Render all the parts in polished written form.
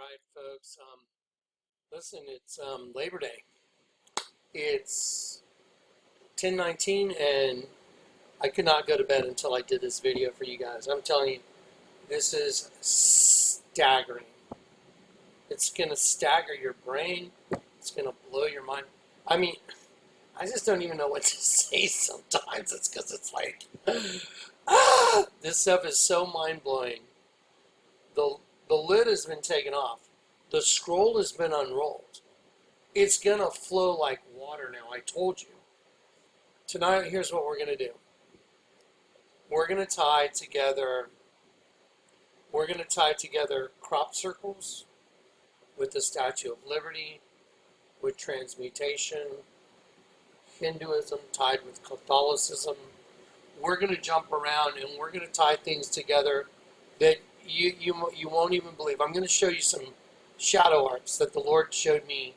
right, folks. Listen, it's Labor Day. It's 10:19, and I could not go to bed until I did this video for you guys. I'm telling you, this is staggering. It's gonna stagger your brain. It's gonna blow your mind. I mean, I just don't even know what to say sometimes. It's because it's like, this stuff is so mind blowing. The the lid has been taken off. The scroll has been unrolled. It's going to flow like water now. I told you. Tonight, here's what we're going to do. We're going to tie together crop circles with the Statue of Liberty, with transmutation, Hinduism tied with Catholicism. We're going to jump around and we're going to tie things together that you won't even believe. I'm going to show you some shadow arts that the Lord showed me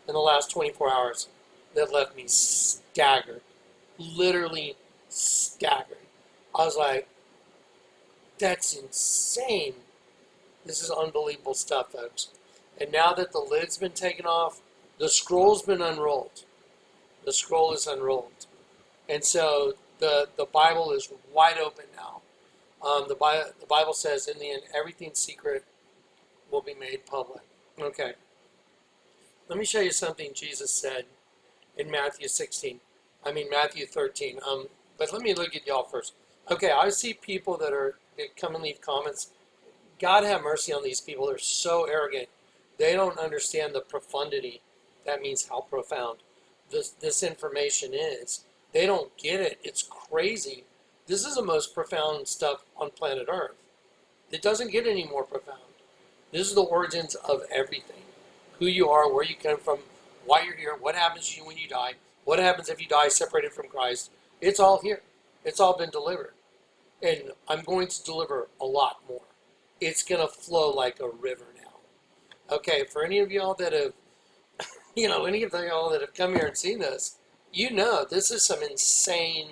in the last 24 hours that left me staggered, literally staggered. I was like, that's insane. This is unbelievable stuff, folks. And now that the lid's been taken off, the scroll's been unrolled. The scroll is unrolled. And so the Bible is wide open now. The Bible says, in the end, everything secret will be made public. Okay. Let me show you something Jesus said in Matthew 13. But let me look at y'all first. Okay, I see people that come and leave comments. God have mercy on these people. They're so arrogant. They don't understand the profundity. That means how profound this information is. They don't get it. It's crazy. This is the most profound stuff on planet Earth. It doesn't get any more profound. This is the origins of everything. Who you are, where you come from, why you're here, what happens to you when you die, what happens if you die separated from Christ. It's all here. It's all been delivered. And I'm going to deliver a lot more. It's going to flow like a river now. Okay, for any of y'all that have, any of y'all that have come here and seen this, this is some insane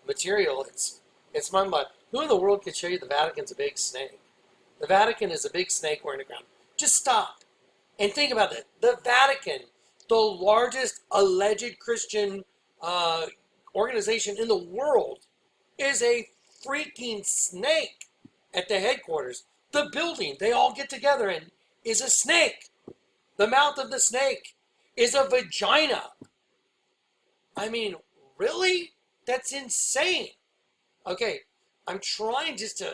material. It's mind-blowing. Who in the world could show you the Vatican's a big snake? The Vatican is a big snake wearing the ground. Just stop and think about that. The Vatican, the largest alleged Christian organization in the world, is a freaking snake at the headquarters. The building they all get together in is a snake. The mouth of the snake is a vagina. I mean, really? That's insane. Okay, I'm trying just to,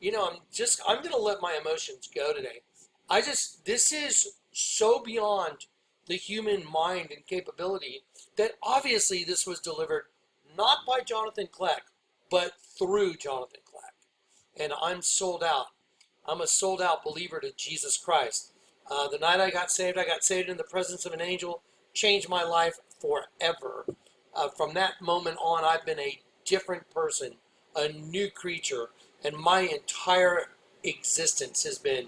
I'm going to let my emotions go today. This is so beyond the human mind and capability that obviously this was delivered not by Jonathan Kleck, but through Jonathan Kleck. And I'm sold out. I'm a sold out believer to Jesus Christ. The night I got saved in the presence of an angel, changed my life forever. From that moment on, I've been a different person, a new creature, and my entire existence has been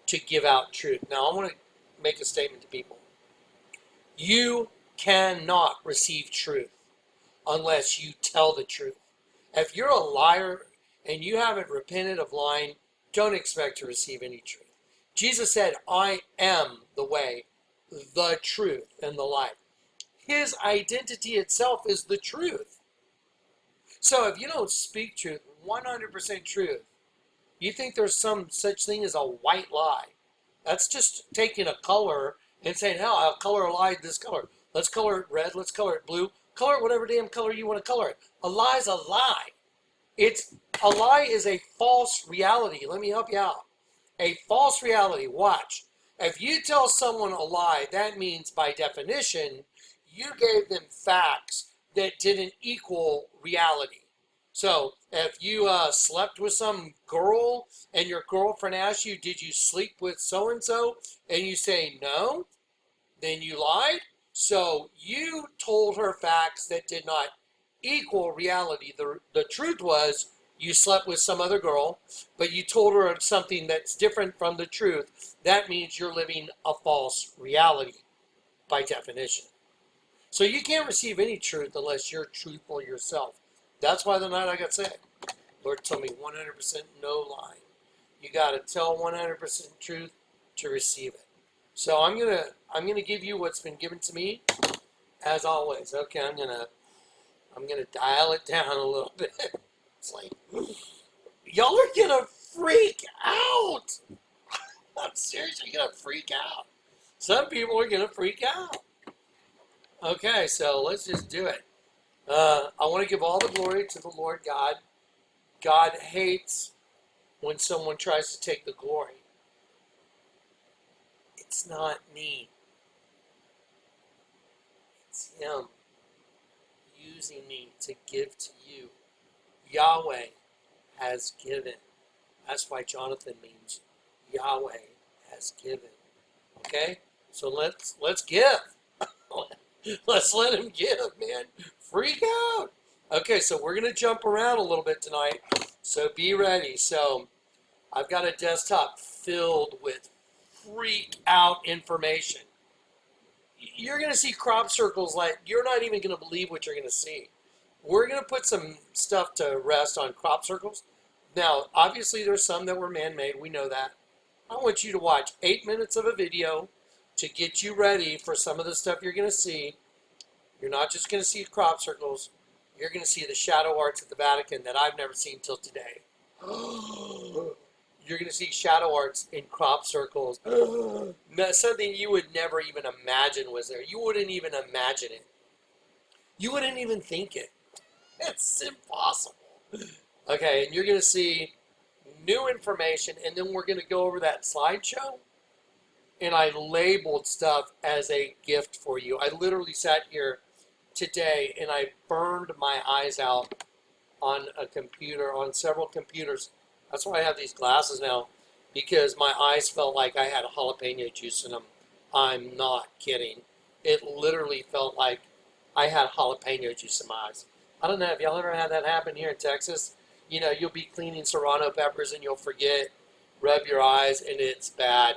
to give out truth. Now, I want to make a statement to people. You cannot receive truth unless you tell the truth. If you're a liar and you haven't repented of lying, don't expect to receive any truth. Jesus said, I am the way, the truth, and the life. His identity itself is the truth. So if you don't speak truth, 100% truth, you think there's some such thing as a white lie. That's just taking a color and saying, hell, I'll color a lie this color. Let's color it red. Let's color it blue. Color it whatever damn color you want to color it. A lie's a lie. A lie is a false reality. Let me help you out. A false reality. Watch. If you tell someone a lie, that means by definition, you gave them facts that didn't equal reality. So if you slept with some girl and your girlfriend asks you, did you sleep with so-and-so? And you say no, then you lied. So you told her facts that did not equal reality. The truth was you slept with some other girl, but you told her something that's different from the truth. That means you're living a false reality by definition. So you can't receive any truth unless you're truthful yourself. That's why the night I got saved, Lord told me 100% no lying. You got to tell 100% truth to receive it. So I'm gonna give you what's been given to me, as always. Okay, I'm gonna dial it down a little bit. It's like y'all are gonna freak out. I'm seriously gonna freak out. Some people are gonna freak out. Okay, so let's just do it. I want to give all the glory to the Lord God. God hates when someone tries to take the glory. It's not me. It's Him using me to give to you. Yahweh has given. That's why Jonathan means Yahweh has given. Okay? So let's give. Let's let Him give, man. Freak out. Okay, so we're going to jump around a little bit tonight. So be ready. So I've got a desktop filled with freak out information. You're going to see crop circles like you're not even going to believe what you're going to see. We're going to put some stuff to rest on crop circles. Now, obviously, there's some that were man-made. We know that. I want you to watch 8 minutes of a video to get you ready for some of the stuff you're going to see. You're not just going to see crop circles. You're going to see the shadow arts at the Vatican that I've never seen till today. You're going to see shadow arts in crop circles. Something you would never even imagine was there. You wouldn't even imagine it. You wouldn't even think it. It's impossible. Okay, and you're going to see new information, and then we're going to go over that slideshow. And I labeled stuff as a gift for you. I literally sat here today and I burned my eyes out on a computer, on several computers. That's why I have these glasses now, because my eyes felt like I had jalapeno juice in them. I'm not kidding. It literally felt like I had jalapeno juice in my eyes. I don't know if y'all ever had that happen here in Texas. You know, you'll be cleaning serrano peppers and you'll forget, rub your eyes, and it's bad.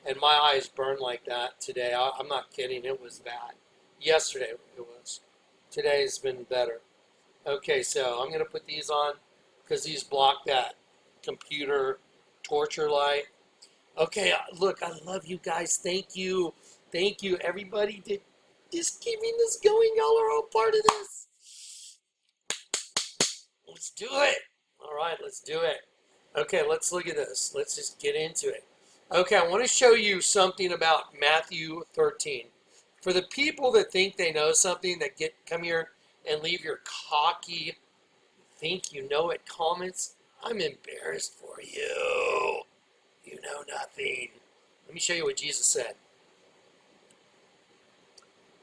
And my eyes burned like that today. I'm not kidding. It was bad. Yesterday it was. Today's been better. Okay, so I'm going to put these on because these block that computer torture light. Okay, look, I love you guys. Thank you. Thank you. Everybody did just keeping this going. Y'all are all part of this. Let's do it. All right, let's do it. Okay, let's look at this. Let's just get into it. Okay, I want to show you something about Matthew 13. For the people that think they know something, that come here and leave your cocky, think you know it comments, I'm embarrassed for you. You know nothing. Let me show you what Jesus said.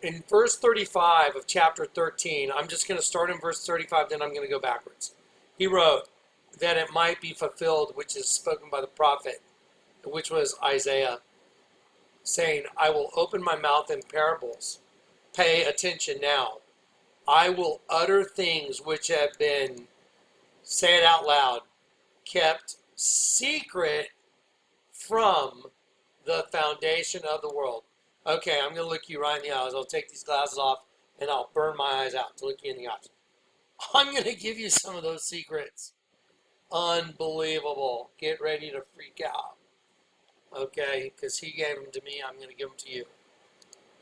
In verse 35 of chapter 13, I'm just going to start in verse 35, then I'm going to go backwards. He wrote, that it might be fulfilled, which is spoken by the prophet, which was Isaiah, saying, I will open my mouth in parables. Pay attention now. I will utter things which have been, say it out loud, kept secret from the foundation of the world. Okay, I'm going to look you right in the eyes. I'll take these glasses off and I'll burn my eyes out to look you in the eyes. I'm going to give you some of those secrets. Unbelievable. Get ready to freak out. Okay, because He gave them to me, I'm going to give them to you.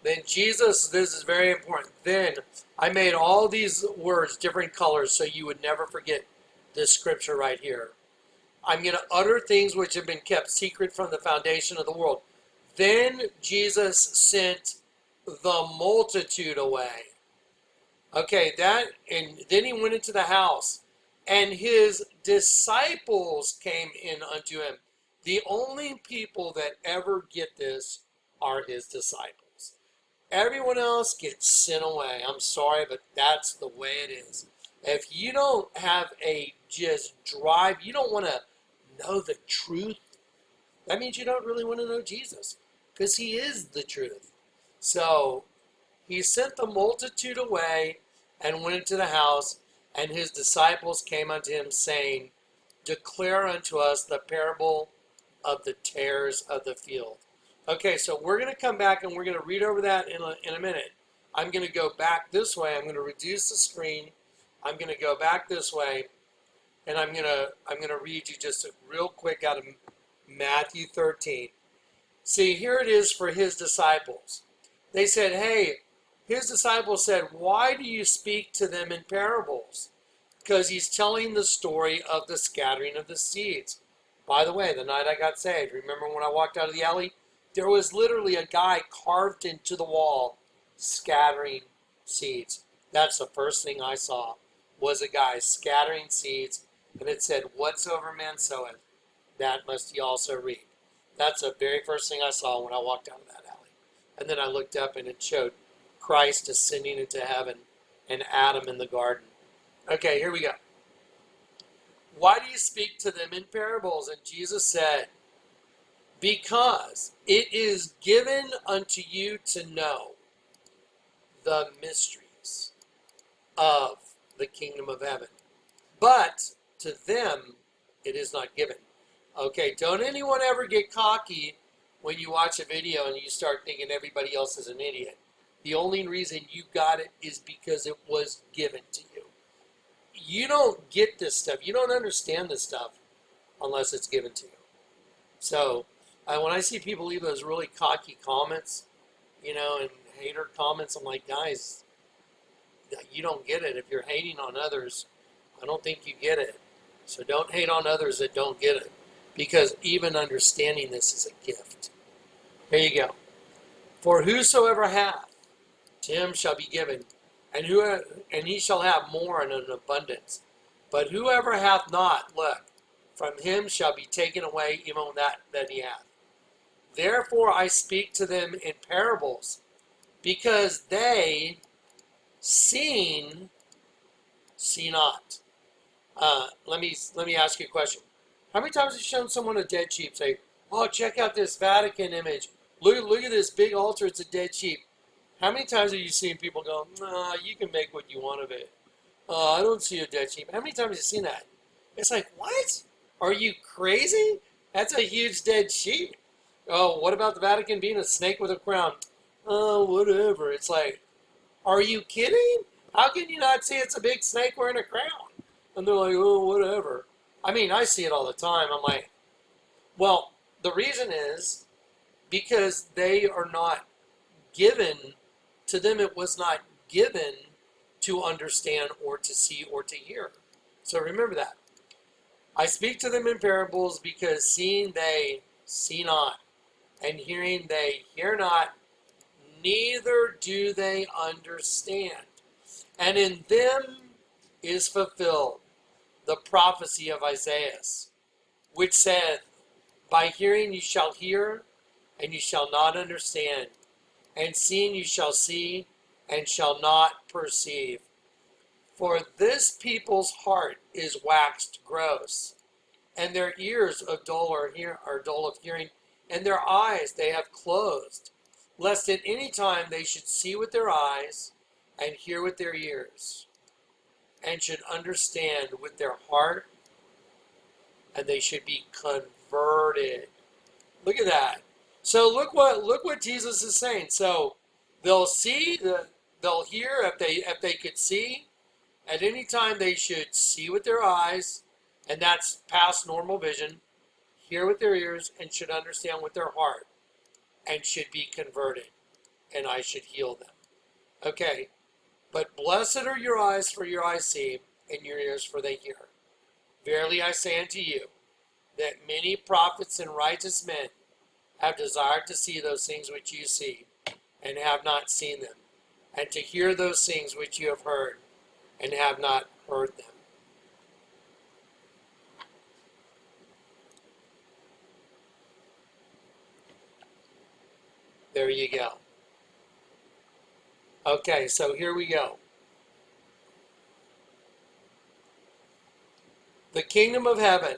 Then Jesus, this is very important. Then I made all these words different colors so you would never forget this scripture right here. I'm going to utter things which have been kept secret from the foundation of the world. Then Jesus sent the multitude away. Okay, and then He went into the house, and His disciples came in unto Him. The only people that ever get this are His disciples. Everyone else gets sent away. I'm sorry, but that's the way it is. If you don't have a just drive, you don't want to know the truth, that means you don't really want to know Jesus, because He is the truth. So He sent the multitude away and went into the house, and His disciples came unto Him, saying, declare unto us the parable of the tares of the field. Okay, so we're going to come back and we're going to read over that in a minute. I'm going to go back this way. I'm going to reduce the screen. I'm going to go back this way, and I'm going to read you just real quick out of Matthew 13. See, here it is for his disciples. They said, hey, his disciples said, why do you speak to them in parables? Because he's telling the story of the scattering of the seeds. By the way, the night I got saved, remember when I walked out of the alley? There was literally a guy carved into the wall scattering seeds. That's the first thing I saw, was a guy scattering seeds, and it said, whatsoever man soweth, that must he also reap. That's the very first thing I saw when I walked out of that alley. And then I looked up and it showed Christ ascending into heaven and Adam in the garden. Okay, here we go. Why do you speak to them in parables? And Jesus said, because it is given unto you to know the mysteries of the kingdom of heaven. But to them it is not given. Okay, don't anyone ever get cocky when you watch a video and you start thinking everybody else is an idiot. The only reason you got it is because it was given to you. You don't get this stuff. You don't understand this stuff unless it's given to you. So when I see people leave those really cocky comments, and hater comments, I'm like, guys, you don't get it. If you're hating on others, I don't think you get it. So don't hate on others that don't get it, because even understanding this is a gift. Here you go. For whosoever hath, to him shall be given, and he shall have more in an abundance. But whoever hath not, look, from him shall be taken away even that he hath. Therefore I speak to them in parables, because they, seeing, see not. Let me ask you a question. How many times have you shown someone a dead sheep? Say, oh, check out this Vatican image. Look at this big altar. It's a dead sheep. How many times have you seen people go, nah, you can make what you want of it. I don't see a dead sheep. How many times have you seen that? It's like, what? Are you crazy? That's a huge dead sheep. Oh, what about the Vatican being a snake with a crown? Oh, whatever. It's like, are you kidding? How can you not see it's a big snake wearing a crown? And they're like, oh, whatever. I mean, I see it all the time. I'm like, well, the reason is because they are not given, to them it was not given to understand or to see or to hear. So remember that. I speak to them in parables, because seeing they see not, and hearing they hear not, neither do they understand. And in them is fulfilled the prophecy of Isaiah, which saith, by hearing you shall hear, and you shall not understand, and seeing you shall see, and shall not perceive. For this people's heart is waxed gross, and their ears are dull of hearing, and their eyes they have closed, lest at any time they should see with their eyes, and hear with their ears, and should understand with their heart, and they should be converted. Look at that. So look what Jesus is saying. So they'll see, they'll hear if they could see. At any time they should see with their eyes, and that's past normal vision, hear with their ears, and should understand with their heart, and should be converted, and I should heal them. Okay, but blessed are your eyes, for your eyes see, and your ears, for they hear. Verily I say unto you, that many prophets and righteous men have desired to see those things which you see, and have not seen them, and to hear those things which you have heard, and have not heard them. There you go. Okay, so here we go. The kingdom of heaven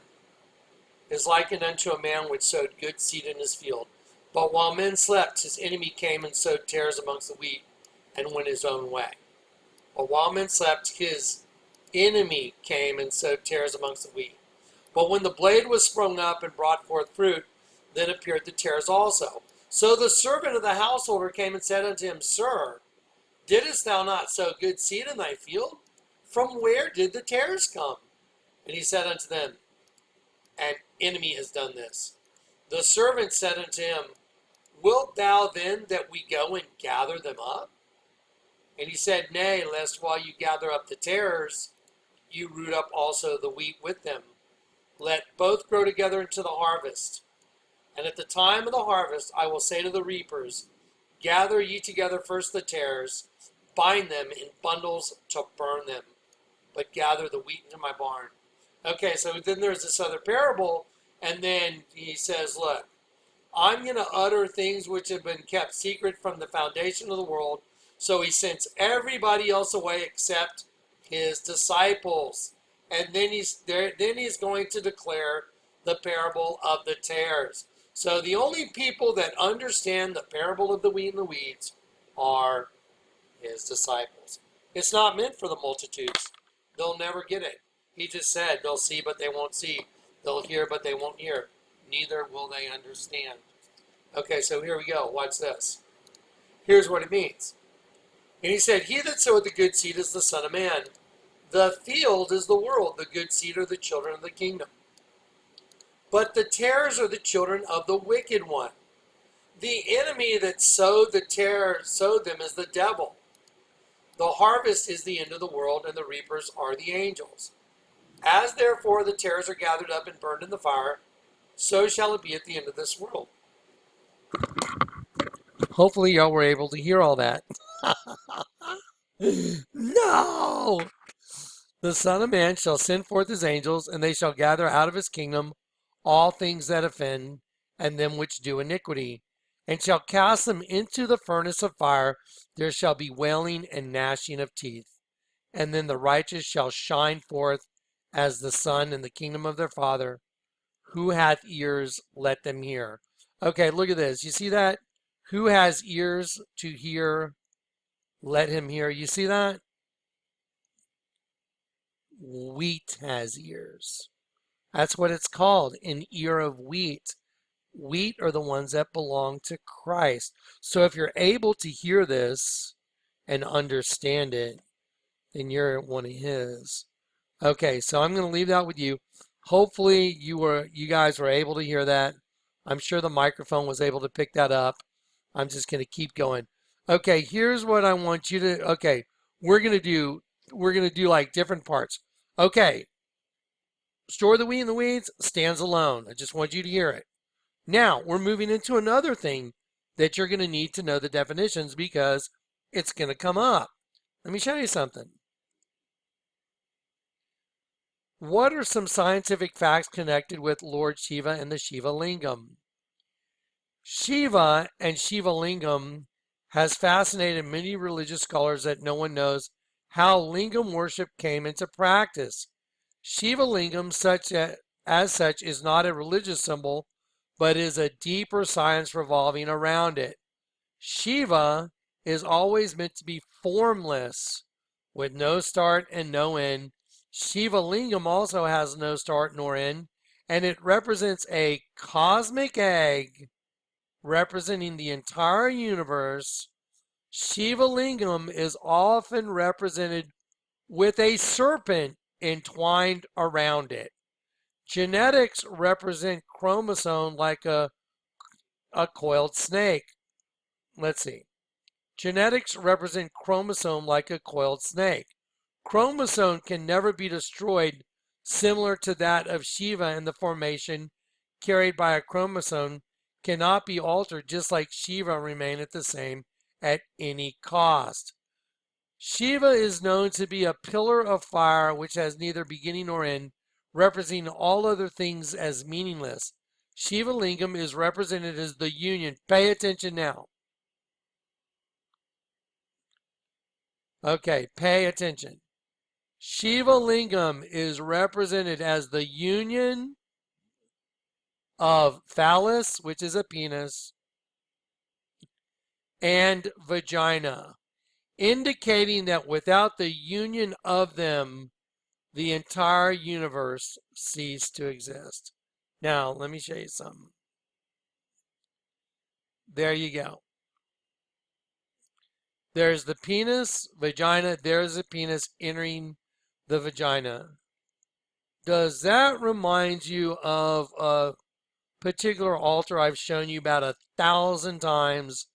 is likened unto a man which sowed good seed in his field. But while men slept, his enemy came and sowed tares amongst the wheat, and went his own way. But while men slept, his enemy came and sowed tares amongst the wheat. But when the blade was sprung up and brought forth fruit, then appeared the tares also. So the servant of the householder came and said unto him, Sir, didst thou not sow good seed in thy field? From where did the tares come? And he said unto them, An enemy has done this. The servant said unto him, Wilt thou then that we go and gather them up? And he said, Nay, lest while you gather up the tares, you root up also the wheat with them. Let both grow together into the harvest. And at the time of the harvest I will say to the reapers, Gather ye together first the tares, bind them in bundles to burn them, but gather the wheat into my barn. Okay, so then there's this other parable, and then he says, look, I'm going to utter things which have been kept secret from the foundation of the world. So he sends everybody else away except his disciples. And then he's going to declare the parable of the tares. So the only people that understand the parable of the wheat and the weeds are his disciples. It's not meant for the multitudes. They'll never get it. He just said they'll see but they won't see. They'll hear but they won't hear. Neither will they understand. Okay, so here we go. Watch this. Here's what it means. And he said, He that soweth the good seed is the Son of Man. The field is the world. The good seed are the children of the kingdom. But the tares are the children of the wicked one. The enemy that sowed the tares, sowed them is the devil. The harvest is the end of the world, and the reapers are the angels. As therefore the tares are gathered up and burned in the fire, so shall it be at the end of this world. Hopefully y'all were able to hear all that. No! The Son of Man shall send forth his angels, and they shall gather out of his kingdom all things that offend, and them which do iniquity, and shall cast them into the furnace of fire. There shall be wailing and gnashing of teeth. And then the righteous shall shine forth as the sun in the kingdom of their Father. Who hath ears, let them hear. Okay, look at this. You see that? Who has ears to hear, let him hear. You see that? Wheat has ears. That's what it's called, an ear of wheat. Wheat are the ones that belong to Christ. So if you're able to hear this and understand it, then you're one of his. Okay, so I'm going to leave that with you. Hopefully you guys were able to hear that. I'm sure the microphone was able to pick that up. I'm just going to keep going. Okay, here's what I want you to, okay, we're going to do like different parts. Okay, store the wheat and the weeds stands alone. I just want you to hear it. Now, we're moving into another thing that you're going to need to know the definitions because it's going to come up. Let me show you something. What are some scientific facts connected with Lord Shiva and the Shiva Lingam? Shiva and Shiva Lingam has fascinated many religious scholars that no one knows how Lingam worship came into practice. Shiva Lingam, as such, is not a religious symbol, but is a deeper science revolving around it. Shiva is always meant to be formless, with no start and no end. Shiva Lingam also has no start nor end, and it represents a cosmic egg representing the entire universe. Shiva Lingam is often represented with a serpent entwined around it. Genetics represent chromosome like a coiled snake. Let's see. Genetics represent chromosome like a coiled snake. Chromosome can never be destroyed, similar to that of Shiva, and the formation carried by a chromosome cannot be altered, just like Shiva remain at the same at any cost. Shiva is known to be a pillar of fire which has neither beginning nor end, representing all other things as meaningless. Shiva Lingam is represented as the union. Pay attention now. Okay, pay attention. Shiva Lingam is represented as the union of phallus, which is a penis, and vagina, indicating that without the union of them, the entire universe ceased to exist. Now, let me show you something. There you go. There's the penis, vagina, there's the penis entering the vagina. Does that remind you of a particular altar I've shown you about 1,000 times,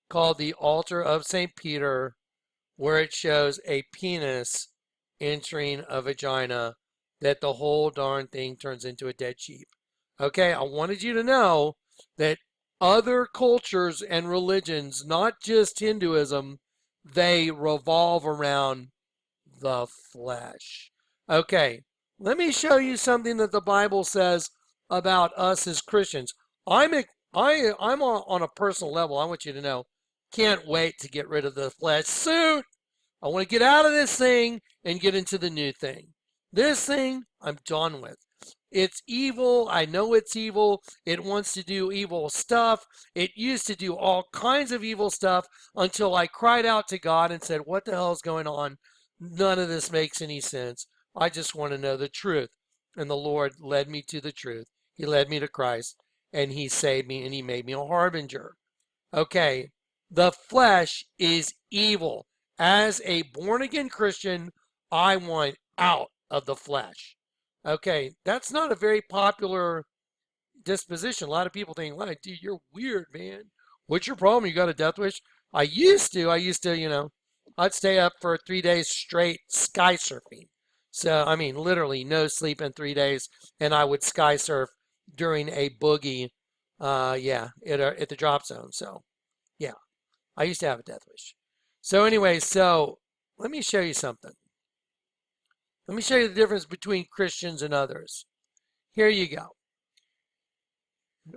called the altar of St. Peter, where it shows a penis entering a vagina, that the whole darn thing turns into a dead sheep. Okay, I wanted you to know that other cultures and religions, not just Hinduism, they revolve around the flesh. Okay, let me show you something that the Bible says about us as Christians. I'm on a personal level. I want you to know, can't wait to get rid of the flesh suit. I want to get out of this thing and get into the new thing. This thing, I'm done with. It's evil. I know it's evil. It wants to do evil stuff. It used to do all kinds of evil stuff until I cried out to God and said, what the hell is going on? None of this makes any sense. I just want to know the truth. And the Lord led me to the truth. He led me to Christ, and he saved me, and he made me a harbinger. Okay, the flesh is evil. As a born-again Christian, I want out of the flesh. Okay, that's not a very popular disposition. A lot of people think, like, dude, you're weird, man. What's your problem? You got a death wish? I used to, I'd stay up for 3 days straight sky surfing. So, I mean, literally no sleep in 3 days, and I would sky surf during a boogie, at the drop zone. So, yeah, I used to have a death wish. So anyway, let me show you something. Let me show you the difference between Christians and others. Here you go.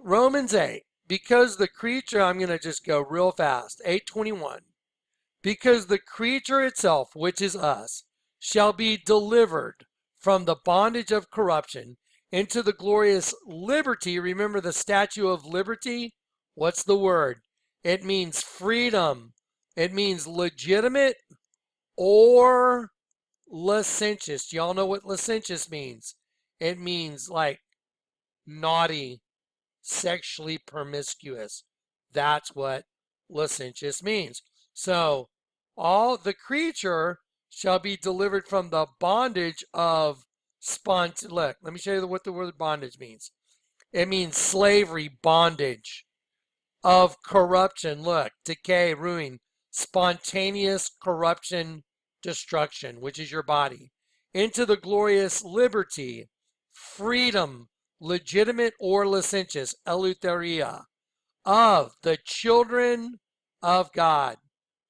Romans 8, because the creature, I'm going to just go real fast, 8:21. Because the creature itself, which is us, shall be delivered from the bondage of corruption into the glorious liberty. Remember the Statue of Liberty? What's the word? It means freedom. It means legitimate or licentious. Do y'all know what licentious means? It means like naughty, sexually promiscuous. That's what licentious means. So, all the creature shall be delivered from the bondage of Look, let me show you what the word bondage means. It means slavery, bondage, of corruption. Look, decay, ruin, spontaneous corruption, destruction, which is your body, into the glorious liberty, freedom, legitimate or licentious, eleutheria, of the children of God.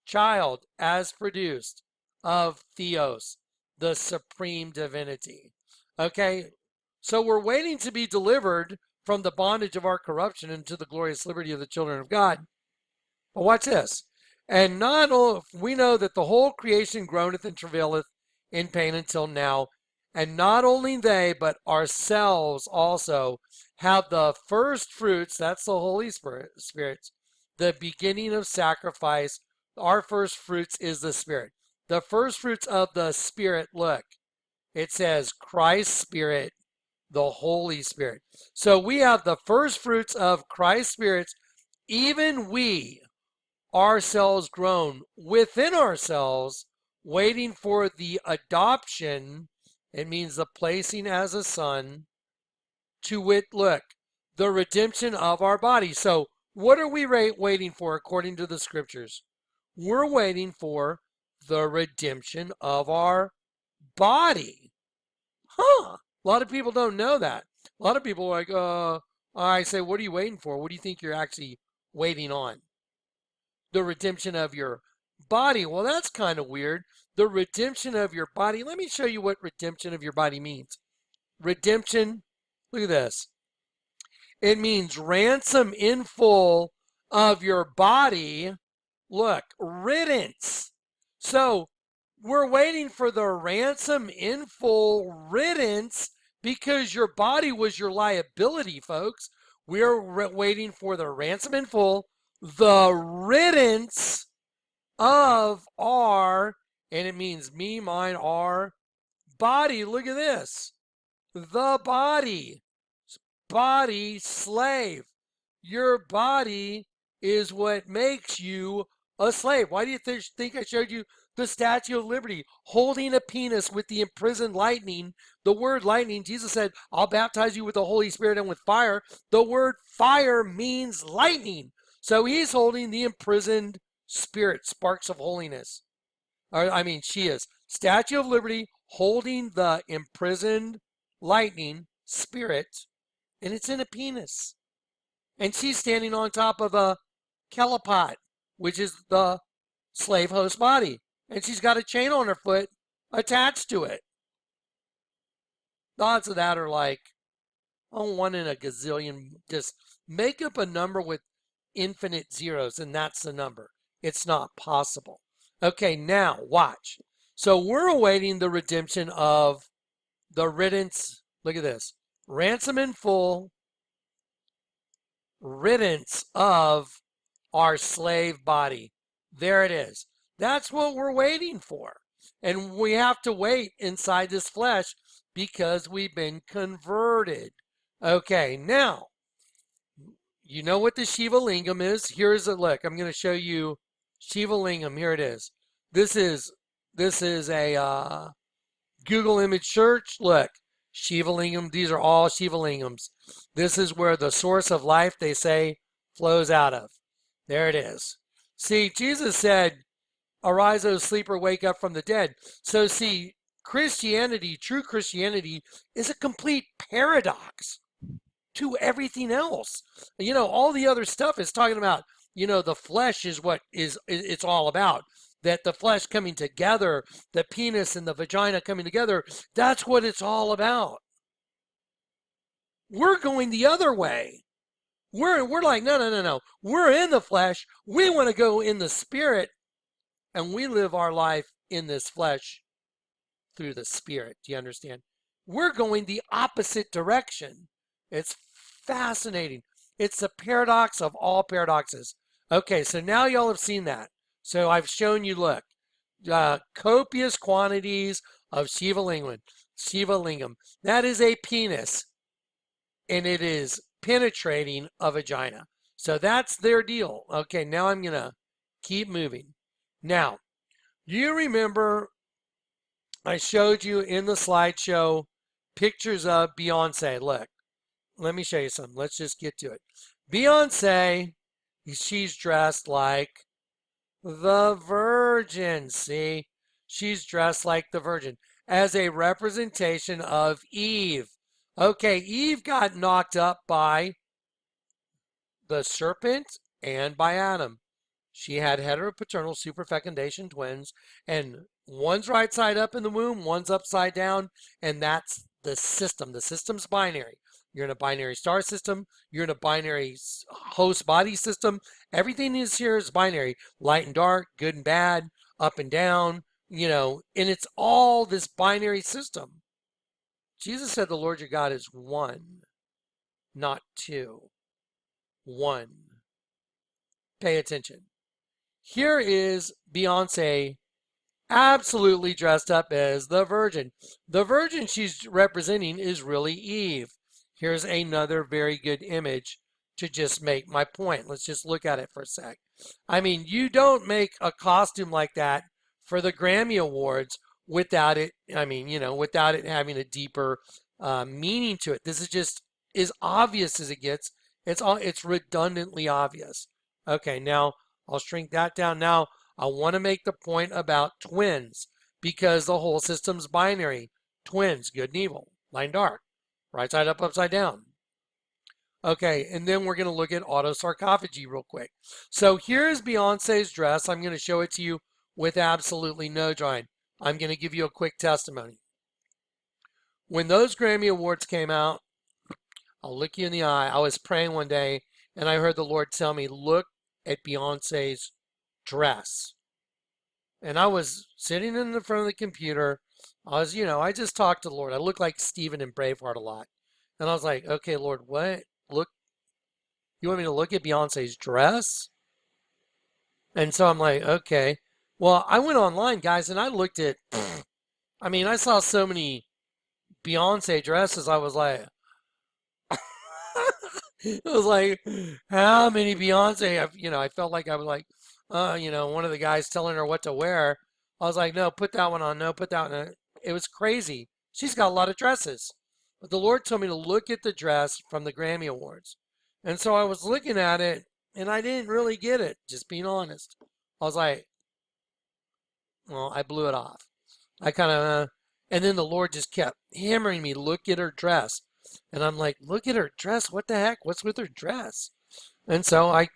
Child as produced of Theos, the supreme divinity. Okay, so we're waiting to be delivered from the bondage of our corruption into the glorious liberty of the children of God. But watch this. And not only we know that the whole creation groaneth and travaileth in pain until now, and not only they, but ourselves also have the first fruits, that's the Holy Spirit, the beginning of sacrifice. Our first fruits is the Spirit. The first fruits of the Spirit, look, it says Christ's Spirit, the Holy Spirit. So we have the first fruits of Christ's Spirit, even we ourselves grown within ourselves, waiting for the adoption. It means the placing as a son, to wit, look, the redemption of our body. So what are we waiting for according to the scriptures? We're waiting for the redemption of our body. A lot of people don't know that. A lot of people are like, I say, what are you waiting for? What do you think you're actually waiting on? The redemption of your body. Well, that's kind of weird. The redemption of your body. Let me show you what redemption of your body means. Redemption, look at this. It means ransom in full of your body. Look, riddance. So we're waiting for the ransom in full riddance because your body was your liability, folks. We're waiting for the ransom in full, the riddance of our, and it means me, mine, our body. Look at this. The body. Body slave. Your body is what makes you A slave. Why do you think I showed you the Statue of Liberty holding a penis with the imprisoned lightning? The word lightning, Jesus said, I'll baptize you with the Holy Spirit and with fire. The word fire means lightning. So he's holding the imprisoned spirit, sparks of holiness. She is. Statue of Liberty holding the imprisoned lightning spirit, and it's in a penis. And she's standing on top of a kelipot, which is the slave host body. And she's got a chain on her foot attached to it. The odds of that are like, oh, 1 in a gazillion. Just make up a number with infinite zeros, and that's the number. It's not possible. Okay, now watch. So we're awaiting the redemption of the riddance. Look at this. Ransom in full, riddance of our slave body. There it is. That's what we're waiting for. And we have to wait inside this flesh because we've been converted. Okay, now, you know what the Shiva Lingam is? Here's a look. I'm going to show you Shiva Lingam. Here it is. This is a Google image search. Look, Shiva Lingam. These are all Shiva Lingams. This is where the source of life, they say, flows out of. There it is. See, Jesus said, arise, O sleeper, wake up from the dead. So see, Christianity, true Christianity, is a complete paradox to everything else. You know, all the other stuff is talking about, you know, the flesh is what it's all about. That the flesh coming together, the penis and the vagina coming together, that's what it's all about. We're going the other way. We're like, no. We're in the flesh. We want to go in the spirit, and we live our life in this flesh through the spirit. Do you understand? We're going the opposite direction. It's fascinating. It's the paradox of all paradoxes. Okay, so now y'all have seen that. So I've shown you, look, copious quantities of Shiva Lingam. That is a penis, and it is penetrating a vagina. So that's their deal. Okay, now I'm going to keep moving. Now, do you remember I showed you in the slideshow pictures of Beyonce? Look, let me show you some. Let's just get to it. Beyonce, she's dressed like the Virgin. See, she's dressed like the Virgin as a representation of Eve. Okay, Eve got knocked up by the serpent and by Adam. She had heteropaternal superfecundation twins, and one's right side up in the womb, one's upside down, and that's the system. The system's binary. You're in a binary star system. You're in a binary host body system. Everything is here is binary. Light and dark, good and bad, up and down, you know, and it's all this binary system. Jesus said the Lord your God is one, not two. One. Pay attention. Here is Beyonce absolutely dressed up as the Virgin. The Virgin she's representing is really Eve. Here's another very good image to just make my point. Let's just look at it for a sec. I mean, you don't make a costume like that for the Grammy Awards without it, I mean, you know, without it having a deeper meaning to it. This is just as obvious as it gets. It's redundantly obvious. Okay, now I'll shrink that down. Now I want to make the point about twins because the whole system's binary. Twins, good and evil, light and dark, right side up, upside down. Okay, and then we're going to look at autosarcophagy real quick. So here's Beyonce's dress. I'm going to show it to you with absolutely no drawing. I'm going to give you a quick testimony. When those Grammy Awards came out, I'll look you in the eye. I was praying one day, and I heard the Lord tell me, look at Beyonce's dress. And I was sitting in the front of the computer. I just talked to the Lord. I look like Stephen in Braveheart a lot. And I was like, okay, Lord, what? Look, you want me to look at Beyonce's dress? And so I'm like, okay. Well, I went online, guys, and I looked at, I saw so many Beyonce dresses. I was like, it was like, how many Beyonce? I felt like I was like, one of the guys telling her what to wear. I was like, no, put that one on. No, put that one on. It was crazy. She's got a lot of dresses. But the Lord told me to look at the dress from the Grammy Awards. And so I was looking at it and I didn't really get it, just being honest. I was like, well, I blew it off. I kind of, and then the Lord just kept hammering me, look at her dress. And I'm like, look at her dress. What the heck? What's with her dress? And so I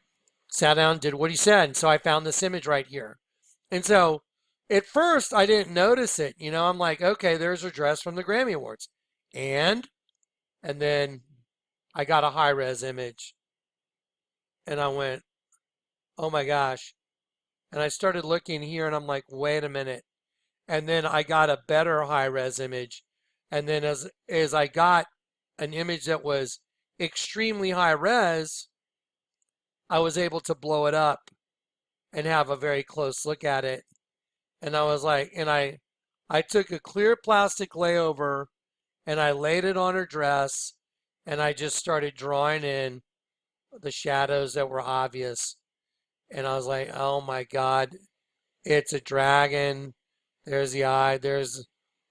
sat down and did what he said. And so I found this image right here. And so at first I didn't notice it. I'm like, okay, there's her dress from the Grammy Awards. And then I got a high res image and I went, oh my gosh. And I started looking here and I'm like, wait a minute. And then I got a better high res image. And then as I got an image that was extremely high res, I was able to blow it up and have a very close look at it. And I was like, and I took a clear plastic layover and I laid it on her dress and I just started drawing in the shadows that were obvious. And I was like, oh my God, it's a dragon. There's the eye, there's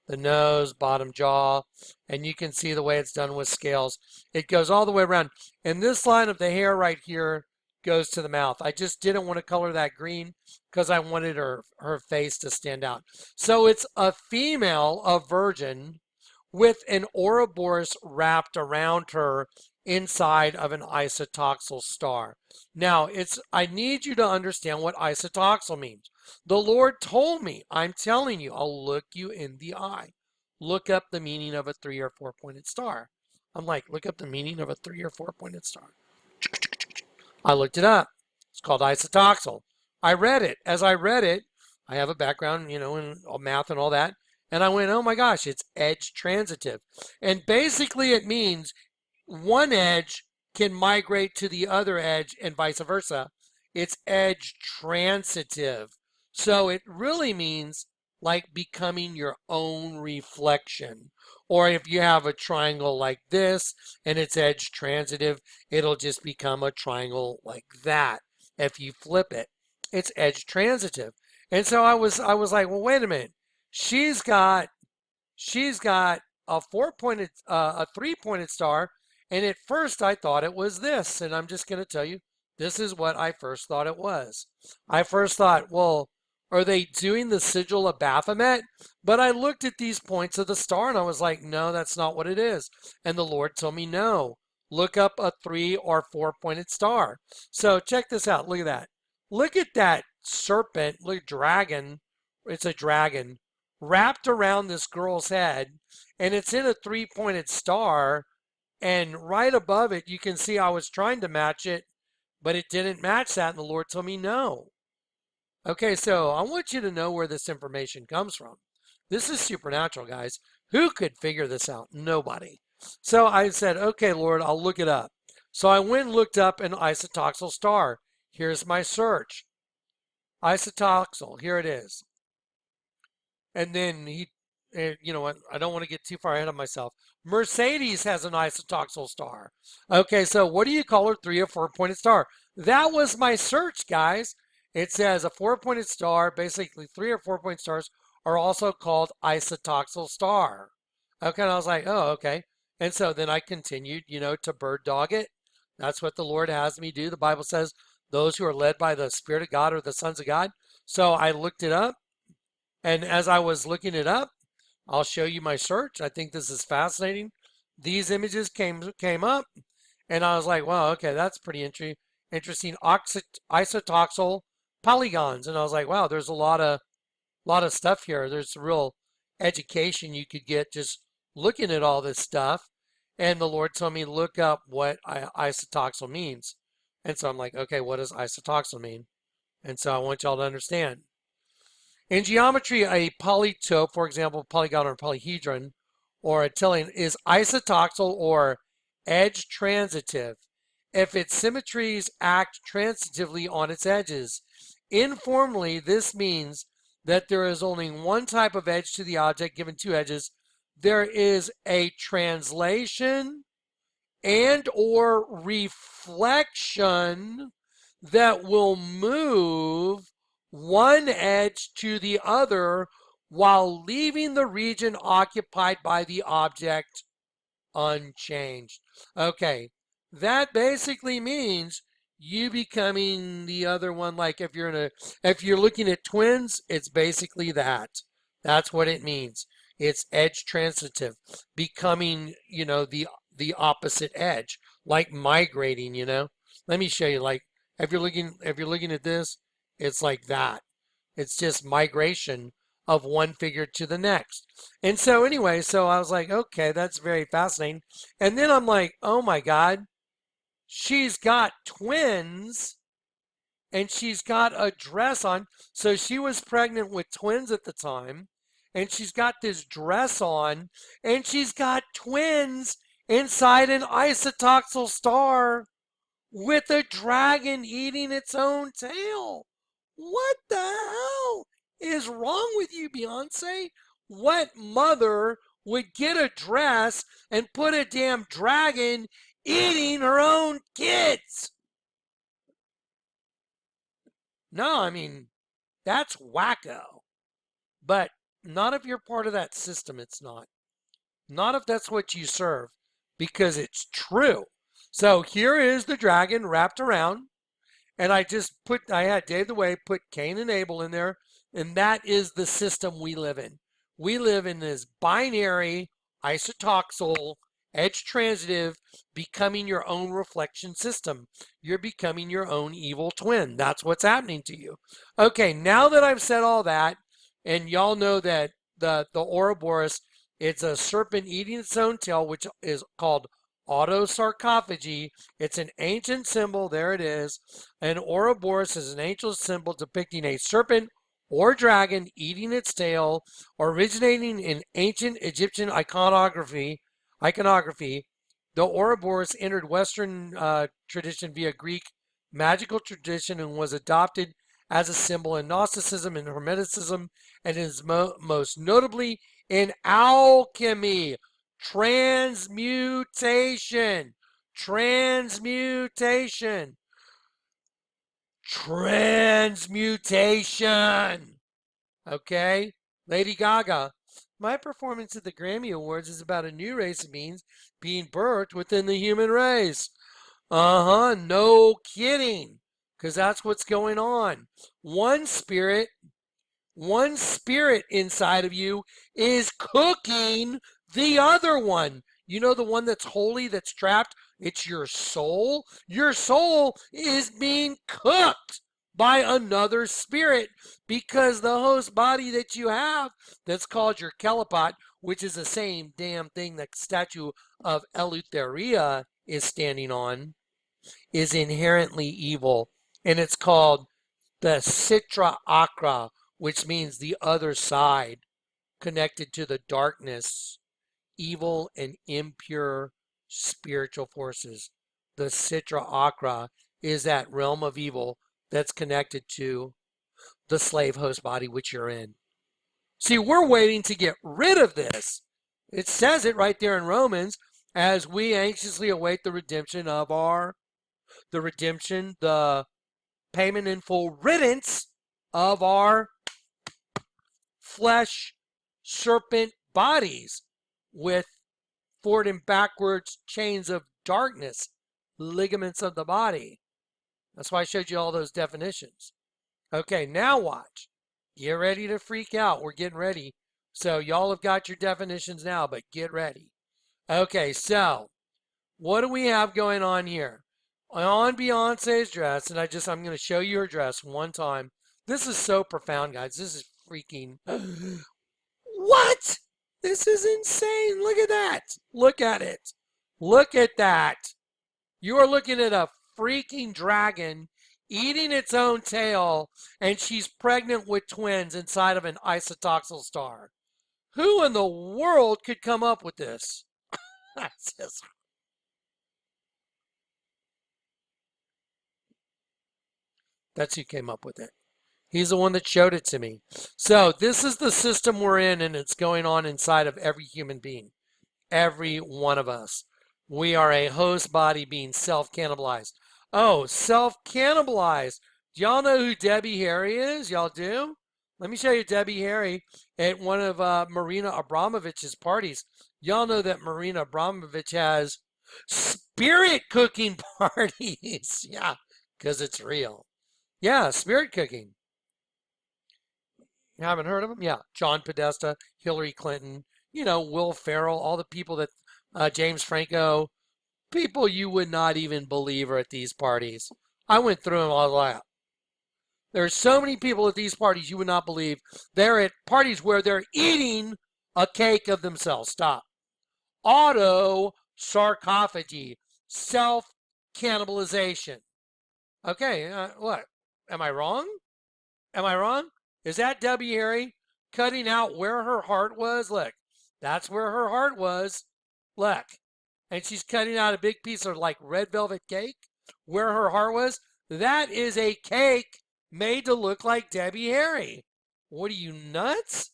the nose, bottom jaw, and you can see the way it's done with scales. It goes all the way around. And this line of the hair right here goes to the mouth. I just didn't want to color that green because I wanted her face to stand out. So it's a female, a virgin, with an Ouroboros wrapped around her inside of an isotoxal star. Now, I need you to understand what isotoxal means. The Lord told me, I'm telling you, I'll look you in the eye. Look up the meaning of a 3 or 4 pointed star. I'm like, look up the meaning of a 3 or 4 pointed star. I looked it up. It's called isotoxal. I read it. As I read it, I have a background, in math and all that. And I went, oh my gosh, it's edge transitive. And basically it means one edge can migrate to the other edge and vice versa. It's edge transitive. So it really means like becoming your own reflection. Or if you have a triangle like this and it's edge transitive, it'll just become a triangle like that. If you flip it, it's edge transitive. And so I was like, well, wait a minute. She's got a 4-pointed, a 3-pointed star. And at first I thought it was this. And I'm just going to tell you, this is what I first thought it was. I first thought, well, are they doing the sigil of Baphomet? But I looked at these points of the star and I was like, no, that's not what it is. And the Lord told me, no, look up a 3 or 4-pointed star. So check this out. Look at that. Look at that serpent, look, dragon. It's a dragon wrapped around this girl's head, and it's in a 3-pointed star. And right above it, you can see I was trying to match it, but it didn't match that. And the Lord told me no. Okay, so I want you to know where this information comes from. This is supernatural, guys. Who could figure this out? Nobody. So I said, okay, Lord, I'll look it up. So I went and looked up an isotoxal star. Here's my search. Isotoxal, here it is. And then you know what, I don't want to get too far ahead of myself. Mercedes has an isotoxal star. Okay, so what do you call her 3 or 4-pointed star? That was my search, guys. It says a 4-pointed star, basically 3 or 4-point stars are also called isotoxal star. Okay, and I was like, oh, okay. And so then I continued, to bird dog it. That's what the Lord has me do. The Bible says those who are led by the Spirit of God are the sons of God. So I looked it up. And as I was looking it up, I'll show you my search. I think this is fascinating. These images came up, and I was like, wow, okay, that's pretty interesting. Isotoxal polygons. And I was like, wow, there's a lot of stuff here. There's real education you could get just looking at all this stuff. And the Lord told me, look up what isotoxal means. And so I'm like, okay, what does isotoxal mean? And so I want y'all to understand. In geometry, a polytope, for example, polygon or polyhedron, or a tillion, is isotoxal or edge transitive if its symmetries act transitively on its edges. Informally, this means that there is only one type of edge to the object given two edges. There is a translation and or reflection that will move one edge to the other while leaving the region occupied by the object unchanged. Okay, that basically means you becoming the other one. Like if you're looking at twins, it's basically that. That's what it means. It's edge transitive, becoming, the opposite edge, like migrating. Let me show you. Like if you're looking at this, it's like that. It's just migration of one figure to the next. And so anyway, so I was like, okay, that's very fascinating. And then I'm like, oh my God, she's got twins and she's got a dress on. So she was pregnant with twins at the time. And she's got this dress on and she's got twins inside an isotoxal star with a dragon eating its own tail. What the hell is wrong with you, Beyonce? What mother would get a dress and put a damn dragon eating her own kids? No, I mean, that's wacko. But not if you're part of that system, it's not. Not if that's what you serve, because it's true. So here is the dragon wrapped around. And I had Dave the Way put Cain and Abel in there, and that is the system we live in. We live in this binary, isotoxal, edge transitive, becoming your own reflection system. You're becoming your own evil twin. That's what's happening to you. Okay, now that I've said all that, and y'all know that the Ouroboros, it's a serpent eating its own tail, which is called autosarcophagy. It's an ancient symbol. There it is. An Ouroboros is an ancient symbol depicting a serpent or dragon eating its tail, originating in ancient Egyptian iconography. The Ouroboros entered Western tradition via Greek magical tradition and was adopted as a symbol in Gnosticism and Hermeticism, and is most notably in alchemy. Transmutation. Transmutation. Transmutation. Okay? Lady Gaga. My performance at the Grammy Awards is about a new race of beings being birthed within the human race. No kidding. Because that's what's going on. One spirit inside of you is cooking the other one. You know, the one that's holy, that's trapped? It's your soul. Your soul is being cooked by another spirit, because the host body that you have, that's called your Kelipot, which is the same damn thing that statue of Eleutheria is standing on, is inherently evil. And it's called the Sitra Akra, which means the other side, connected to the darkness, evil and impure spiritual forces. The Sitra Akra is that realm of evil that's connected to the slave host body which you're in. See, we're waiting to get rid of this. It says it right there in Romans, as we anxiously await the redemption of the payment in full riddance of our flesh serpent bodies with forward and backwards chains of darkness, ligaments of the body. That's why I showed you all those definitions. Okay, now watch. Get ready to freak out. We're getting ready. So y'all have got your definitions now, but get ready. Okay, so what do we have going on here? On Beyonce's dress, and I'm going to show you her dress one time. This is so profound, guys. This is freaking... What? This is insane. Look at that. Look at it. Look at that. You are looking at a freaking dragon eating its own tail, and she's pregnant with twins inside of an isotoxal star. Who in the world could come up with this? That's who came up with it. He's the one that showed it to me. So this is the system we're in, and it's going on inside of every human being. Every one of us. We are a host body being self-cannibalized. Oh, self-cannibalize. Do y'all know who Debbie Harry is? Y'all do? Let me show you Debbie Harry at one of Marina Abramovich's parties. Y'all know that Marina Abramovich has spirit cooking parties. Yeah, because it's real. Yeah, spirit cooking. You haven't heard of them? Yeah, John Podesta, Hillary Clinton, Will Ferrell, all the people that James Franco, people you would not even believe are at these parties. I went through them all out. There are so many people at these parties you would not believe. They're at parties where they're eating a cake of themselves. Stop. Auto sarcophagy, self cannibalization. Okay, what? Am I wrong? Am I wrong? Is that Debbie Harry cutting out where her heart was? Look, that's where her heart was. Look. And she's cutting out a big piece of like red velvet cake where her heart was. That is a cake made to look like Debbie Harry. What are you, nuts?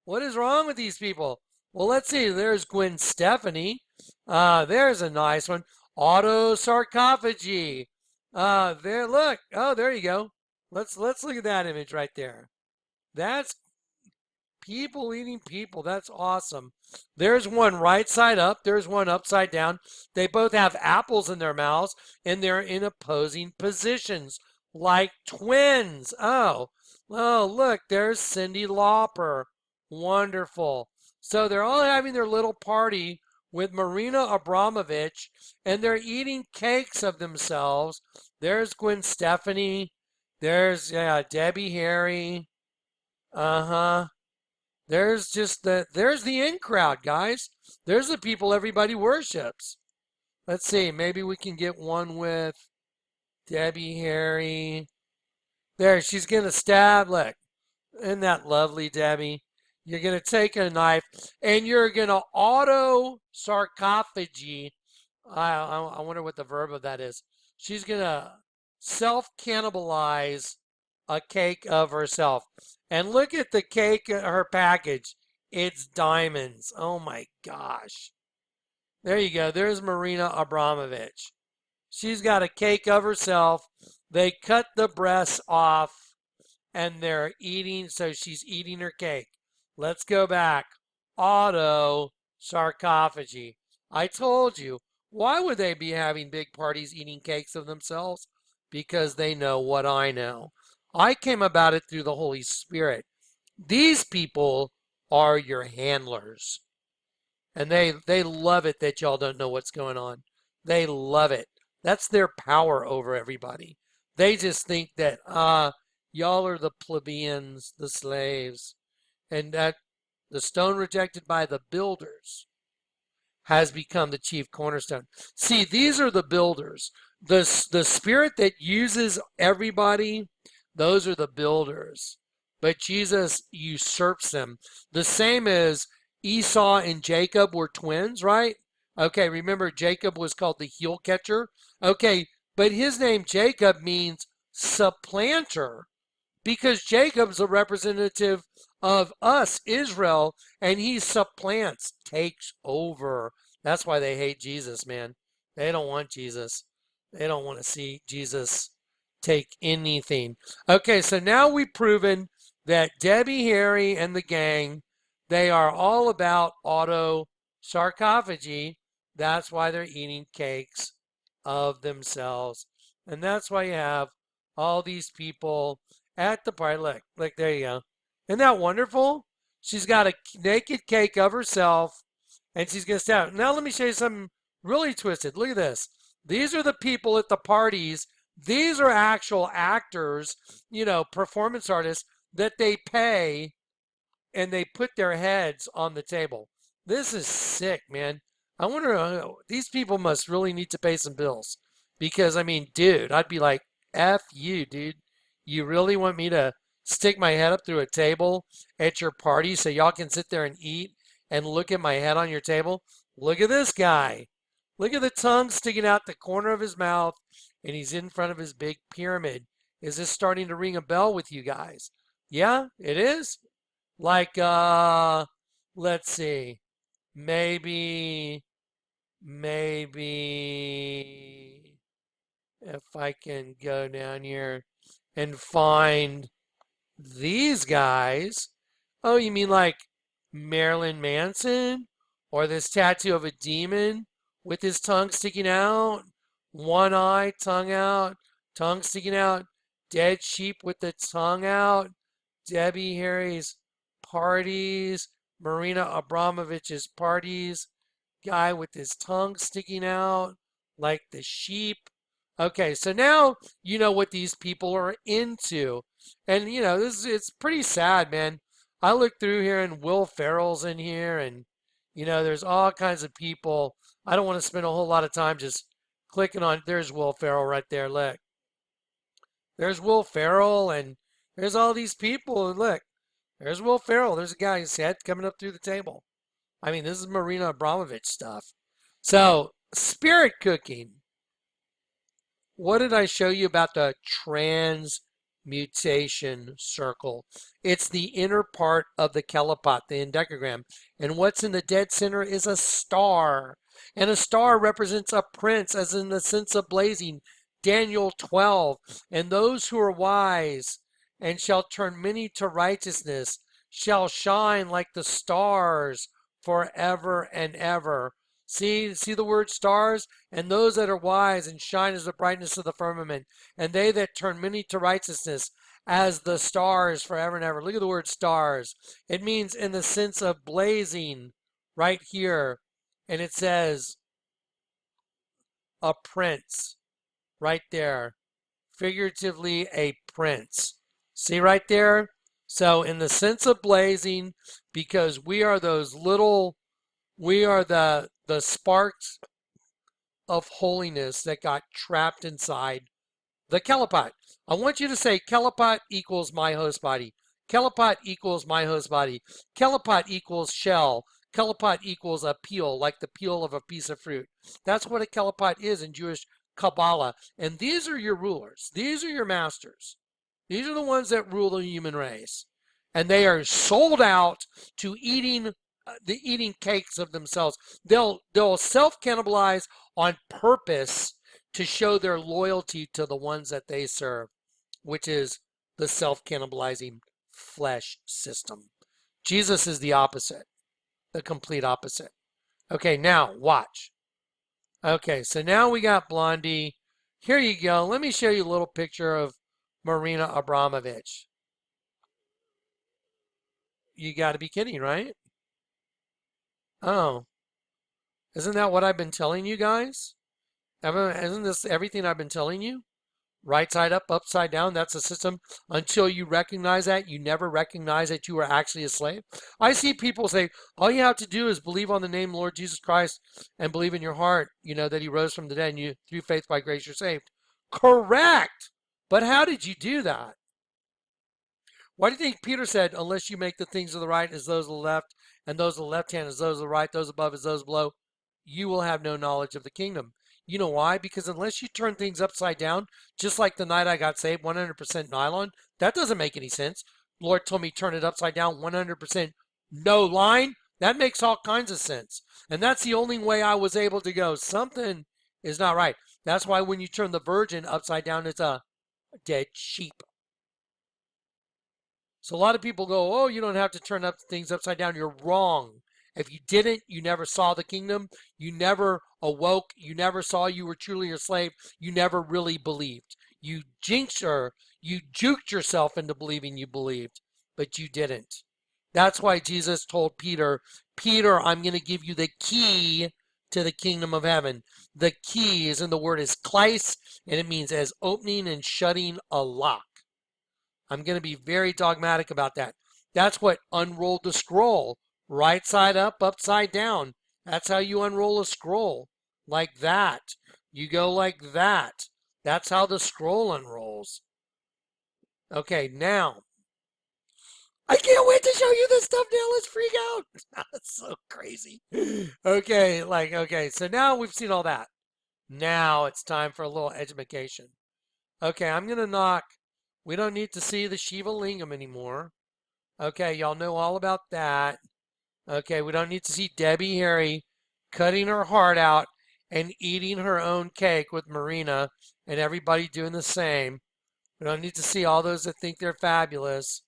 What is wrong with these people? Well, let's see. There's Gwen Stefani. There's a nice one. Autosarcophagy. There, look. Oh, there you go. Let's look at that image right there. That's people eating people. That's awesome. There's one right side up. There's one upside down. They both have apples in their mouths and they're in opposing positions like twins. Oh, look, there's Cyndi Lauper. Wonderful. So they're all having their little party with Marina Abramovich and they're eating cakes of themselves. There's Gwen Stefani. There's Debbie Harry. Uh-huh. There's the in crowd, guys. There's the people everybody worships. Let's see, maybe we can get one with Debbie Harry. There, she's gonna stab. Look, isn't that lovely, Debbie? You're gonna take a knife and you're gonna auto sarcophagy. I wonder what the verb of that is. She's gonna self cannibalize a cake of herself. And look at the cake, her package. It's diamonds. Oh my gosh. There you go. There's Marina Abramovich. She's got a cake of herself. They cut the breasts off and they're eating, so she's eating her cake. Let's go back. Auto sarcophagy. I told you. Why would they be having big parties eating cakes of themselves? Because they know what I know. I came about it through the Holy Spirit. These people are your handlers. And they love it that y'all don't know what's going on. They love it. That's their power over everybody. They just think that y'all are the plebeians, the slaves, and that the stone rejected by the builders has become the chief cornerstone. See, these are the builders. The spirit that uses everybody, those are the builders. But Jesus usurps them. The same as Esau and Jacob were twins, right? Okay, remember Jacob was called the heel catcher? Okay, but his name Jacob means supplanter because Jacob's a representative of us, Israel, and he supplants, takes over. That's why they hate Jesus, man. They don't want Jesus. They don't want to see Jesus take anything. Okay, so now we've proven that Debbie Harry and the gang, they are all about auto sarcophagy. That's why they're eating cakes of themselves. And that's why you have all these people at the party. Look, there you go. Isn't that wonderful? She's got a naked cake of herself and she's going to stab. Now let me show you something really twisted. Look at this. These are the people at the parties. These are actual actors, performance artists that they pay and they put their heads on the table. This is sick, man. I wonder, these people must really need to pay some bills because, I mean, dude, I'd be like, F you, dude. You really want me to stick my head up through a table at your party so y'all can sit there and eat and look at my head on your table? Look at this guy. Look at the tongue sticking out the corner of his mouth and he's in front of his big pyramid. Is this starting to ring a bell with you guys? Yeah, it is. Like, let's see. Maybe If I can go down here and find these guys. Oh, you mean like Marilyn Manson? Or this tattoo of a demon with his tongue sticking out? One eye, tongue out, tongue sticking out. Dead sheep with the tongue out. Debbie Harry's parties. Marina Abramovich's parties. Guy with his tongue sticking out like the sheep. Okay, so now you know what these people are into. And this it's pretty sad, man. I look through here and Will Ferrell's in here and there's all kinds of people. I don't want to spend a whole lot of time just clicking on there's Will Ferrell right there. Look. There's Will Ferrell and there's all these people and look. There's Will Ferrell. There's a guy his head coming up through the table. I mean, this is Marina Abramovich stuff. So, spirit cooking. What did I show you about the transmutation circle? It's the inner part of the kelipot, the endecagram. And what's in the dead center is a star. And a star represents a prince, as in the sense of blazing. Daniel 12. And those who are wise and shall turn many to righteousness shall shine like the stars forever and ever. See the word stars? And those that are wise and shine as the brightness of the firmament, and they that turn many to righteousness as the stars forever and ever. Look at the word stars. It means in the sense of blazing right here. And it says a prince right there. Figuratively, a prince. See right there? So in the sense of blazing, because we are those little, we are the sparks of holiness that got trapped inside the kelipot. I want you to say kelipot equals my host body. Kelipot equals my host body. Kelipot equals shell. Kelipot equals a peel, like the peel of a piece of fruit. That's what a kelipot is in Jewish Kabbalah. And these are your rulers. These are your masters. These are the ones that rule the human race. And they are sold out to eating cakes of themselves. They'll self-cannibalize on purpose to show their loyalty to the ones that they serve, which is the self-cannibalizing flesh system. Jesus is the opposite, the complete opposite. Okay, now watch. Okay, so now we got Blondie. Here you go. Let me show you a little picture of Marina Abramovich. You got to be kidding, right? Oh, isn't that what I've been telling you guys? Isn't this everything I've been telling you? Right side up, upside down, that's a system. Until you recognize that, you never recognize that you are actually a slave. I see people say, all you have to do is believe on the name Lord Jesus Christ and believe in your heart, that he rose from the dead and you, through faith by grace, you're saved. Correct. But how did you do that? Why do you think Peter said, unless you make the things of the right as those of the left, and those of the left hand as those of the right, those above as those below, you will have no knowledge of the kingdom? You know why? Because unless you turn things upside down, just like the night I got saved, 100% nylon, that doesn't make any sense. Lord told me turn it upside down, 100% no line. That makes all kinds of sense. And that's the only way I was able to go, something is not right. That's why when you turn the virgin upside down, it's a dead sheep. So a lot of people go, oh, you don't have to turn up things upside down. You're wrong. If you didn't, you never saw the kingdom. You never awoke. You never saw you were truly a slave. You never really believed. You juked yourself into believing you believed, but you didn't. That's why Jesus told Peter, Peter, I'm going to give you the key to the kingdom of heaven. The key is in the word is kleis, and it means as opening and shutting a lock. I'm going to be very dogmatic about that. That's what unrolled the scroll. Right side up, upside down. That's how you unroll a scroll. Like that. You go like that. That's how the scroll unrolls. Okay, now. I can't wait to show you this stuff now. Let's freak out. That's so crazy. Okay, so now we've seen all that. Now it's time for a little education. Okay, I'm going to knock. We don't need to see the Shiva Lingam anymore. Okay, y'all know all about that. Okay, we don't need to see Debbie Harry cutting her heart out and eating her own cake with Marina and everybody doing the same. We don't need to see all those that think they're fabulous.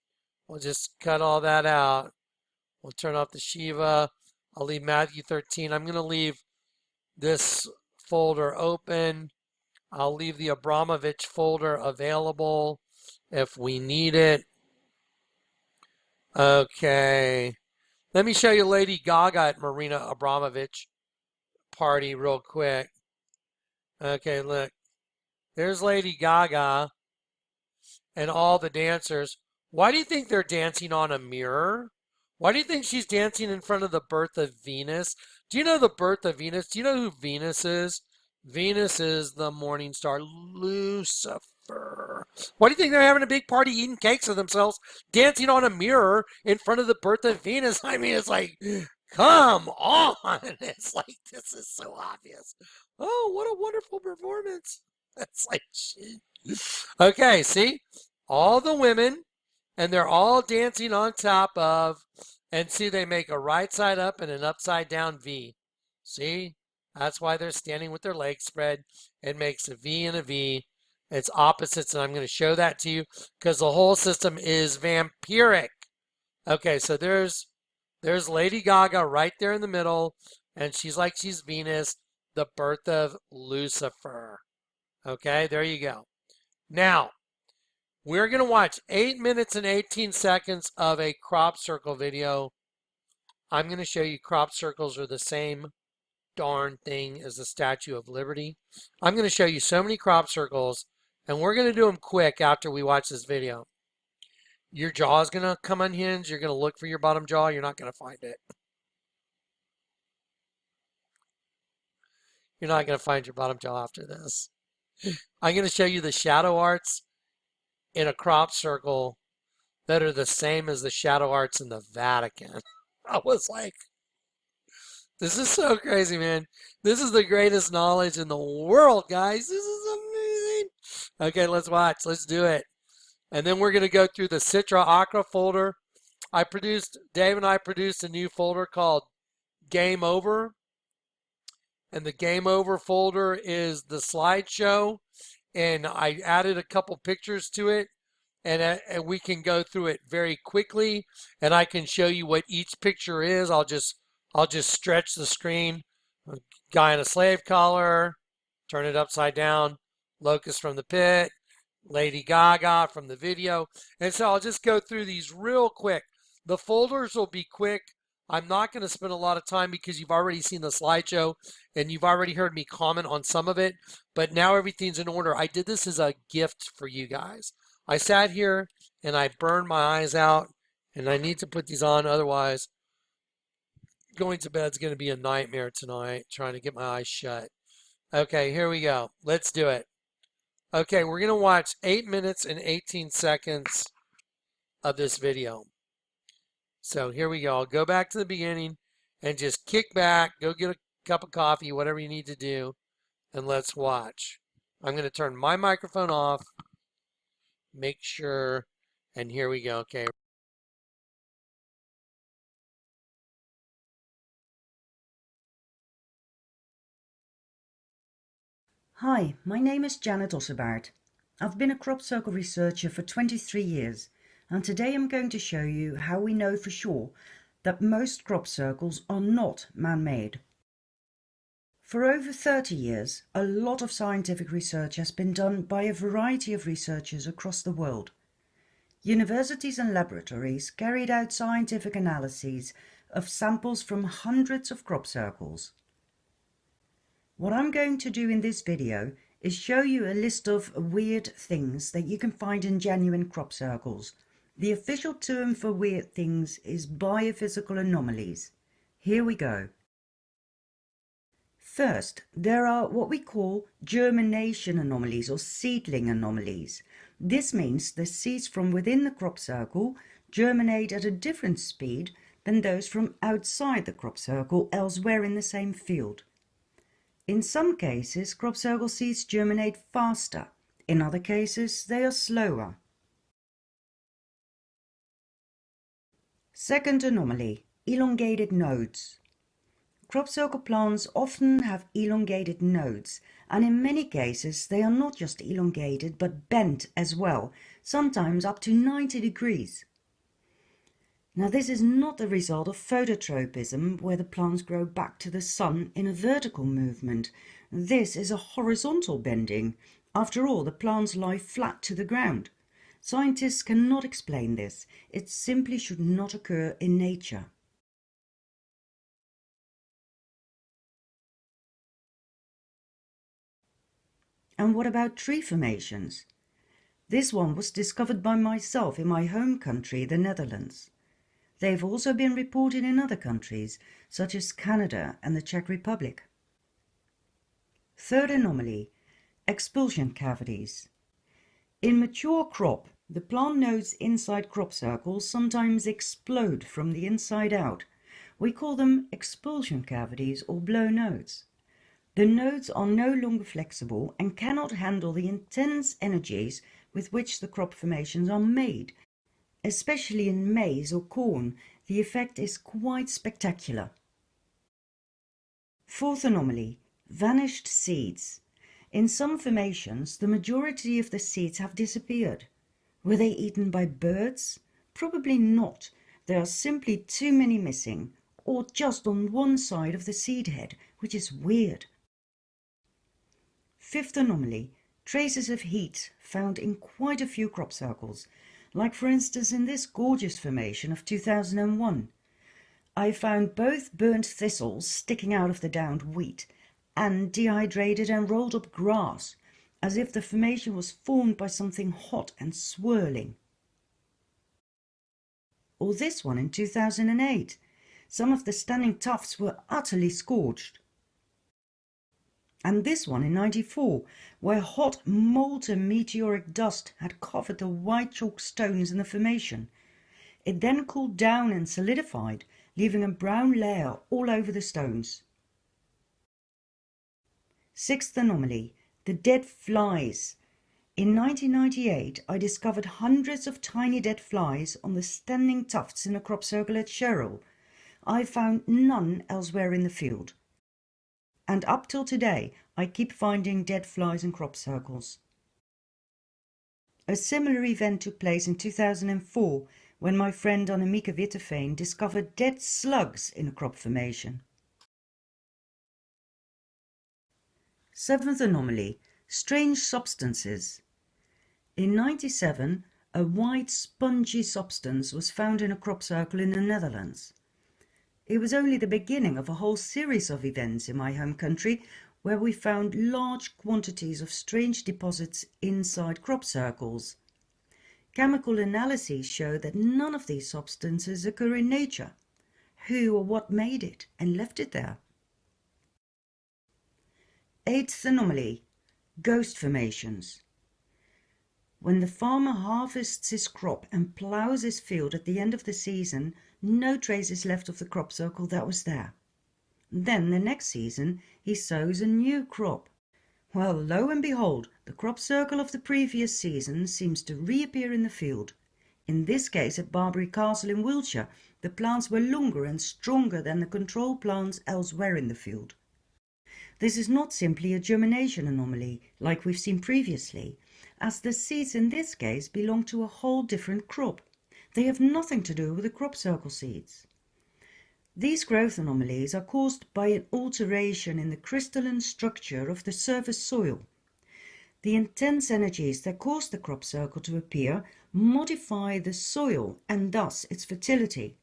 We'll just cut all that out. We'll turn off the Shiva. I'll leave Matthew 13. I'm going to leave this folder open. I'll leave the Abramovich folder available if we need it. Okay. Let me show you Lady Gaga at Marina Abramovich party real quick. Okay, look. There's Lady Gaga and all the dancers. Why do you think they're dancing on a mirror? Why do you think she's dancing in front of the birth of Venus? Do you know the birth of Venus? Do you know who Venus is? Venus is the morning star, Lucifer. Why do you think they're having a big party eating cakes of themselves, dancing on a mirror in front of the birth of Venus? I mean, it's like, come on. It's like, this is so obvious. Oh, what a wonderful performance. It's like, shit. Okay, see? All the women, and they're all dancing on top of, and see, they make a right side up and an upside down V. See? That's why they're standing with their legs spread. It makes a V and a V. It's opposites, and I'm going to show that to you because the whole system is vampiric. Okay, so there's Lady Gaga right there in the middle, and she's like she's Venus, the birth of Lucifer. Okay, there you go. Now, we're going to watch 8 minutes and 18 seconds of a crop circle video. I'm going to show you crop circles are the same darn thing as the Statue of Liberty. I'm going to show you so many crop circles, and we're going to do them quick after we watch this video. Your jaw is going to come unhinged. You're going to look for your bottom jaw. You're not going to find it. You're not going to find your bottom jaw after this. I'm going to show you the shadow arts in a crop circle that are the same as the shadow arts in the Vatican. I was like, this is so crazy, man. This is the greatest knowledge in the world, guys. This is amazing. Okay, let's watch. Let's do it. And then we're going to go through the Citra Aqua folder. Dave and I produced a new folder called Game Over. And the Game Over folder is the slideshow. And I added a couple pictures to it. And we can go through it very quickly. And I can show you what each picture is. I'll just stretch the screen. A guy in a slave collar. Turn it upside down. Locust from the pit. Lady Gaga from the video. And so I'll just go through these real quick. The folders will be quick. I'm not going to spend a lot of time because you've already seen the slideshow and you've already heard me comment on some of it, but now everything's in order. I did this as a gift for you guys. I sat here and I burned my eyes out and I need to put these on, otherwise going to bed is going to be a nightmare tonight, trying to get my eyes shut. Okay, here we go. Let's do it. Okay, we're going to watch 8 minutes and 18 seconds of this video. So here we go. I'll go back to the beginning and just kick back, go get a cup of coffee, whatever you need to do, and let's watch. I'm going to turn my microphone off, make sure, and here we go. Okay. Hi, my name is Janet Ossebaard. I've been a crop circle researcher for 23 years, and today I'm going to show you how we know for sure that most crop circles are not man-made. For over 30 years, a lot of scientific research has been done by a variety of researchers across the world. Universities and laboratories carried out scientific analyses of samples from hundreds of crop circles. What I'm going to do in this video is show you a list of weird things that you can find in genuine crop circles. The official term for weird things is biophysical anomalies. Here we go. First, there are what we call germination anomalies or seedling anomalies. This means the seeds from within the crop circle germinate at a different speed than those from outside the crop circle elsewhere in the same field. In some cases, crop circle seeds germinate faster. In other cases, they are slower. Second anomaly, elongated nodes. Crop circle plants often have elongated nodes, and in many cases they are not just elongated but bent as well, sometimes up to 90 degrees. Now this is not the result of phototropism, where the plants grow back to the sun in a vertical movement. This is a horizontal bending. After all, the plants lie flat to the ground. Scientists cannot explain this. It simply should not occur in nature. And what about tree formations? This one was discovered by myself in my home country, the Netherlands. They've also been reported in other countries, such as Canada and the Czech Republic. Third anomaly, expulsion cavities. In mature crop, the plant nodes inside crop circles sometimes explode from the inside out. We call them expulsion cavities or blow nodes. The nodes are no longer flexible and cannot handle the intense energies with which the crop formations are made. Especially in maize or corn, the effect is quite spectacular. Fourth anomaly, vanished seeds. In some formations, the majority of the seeds have disappeared. Were they eaten by birds? Probably not. There are simply too many missing, or just on one side of the seed head, which is weird. Fifth anomaly, traces of heat found in quite a few crop circles, like for instance in this gorgeous formation of 2001. I found both burnt thistles sticking out of the downed wheat and dehydrated and rolled up grass, as if the formation was formed by something hot and swirling. Or this one in 2008. Some of the standing tufts were utterly scorched. And this one in 94, where hot molten meteoric dust had covered the white chalk stones in the formation. It then cooled down and solidified, leaving a brown layer all over the stones. Sixth anomaly, the dead flies. In 1998, I discovered hundreds of tiny dead flies on the standing tufts in a crop circle at Sherrill. I found none elsewhere in the field. And up till today, I keep finding dead flies in crop circles. A similar event took place in 2004 when my friend Annemieke Witteveen discovered dead slugs in a crop formation. Seventh anomaly, strange substances. In 1997, a white spongy substance was found in a crop circle in the Netherlands. It was only the beginning of a whole series of events in my home country where we found large quantities of strange deposits inside crop circles. Chemical analyses show that none of these substances occur in nature. Who or what made it and left it there? Eighth anomaly, ghost formations. When the farmer harvests his crop and ploughs his field at the end of the season, no trace is left of the crop circle that was there. Then the next season he sows a new crop. Well, lo and behold, the crop circle of the previous season seems to reappear in the field. In this case at Barbary Castle in Wiltshire, the plants were longer and stronger than the control plants elsewhere in the field. This is not simply a germination anomaly like we've seen previously, as the seeds in this case belong to a whole different crop. They have nothing to do with the crop circle seeds. These growth anomalies are caused by an alteration in the crystalline structure of the surface soil. The intense energies that cause the crop circle to appear modify the soil and thus its fertility.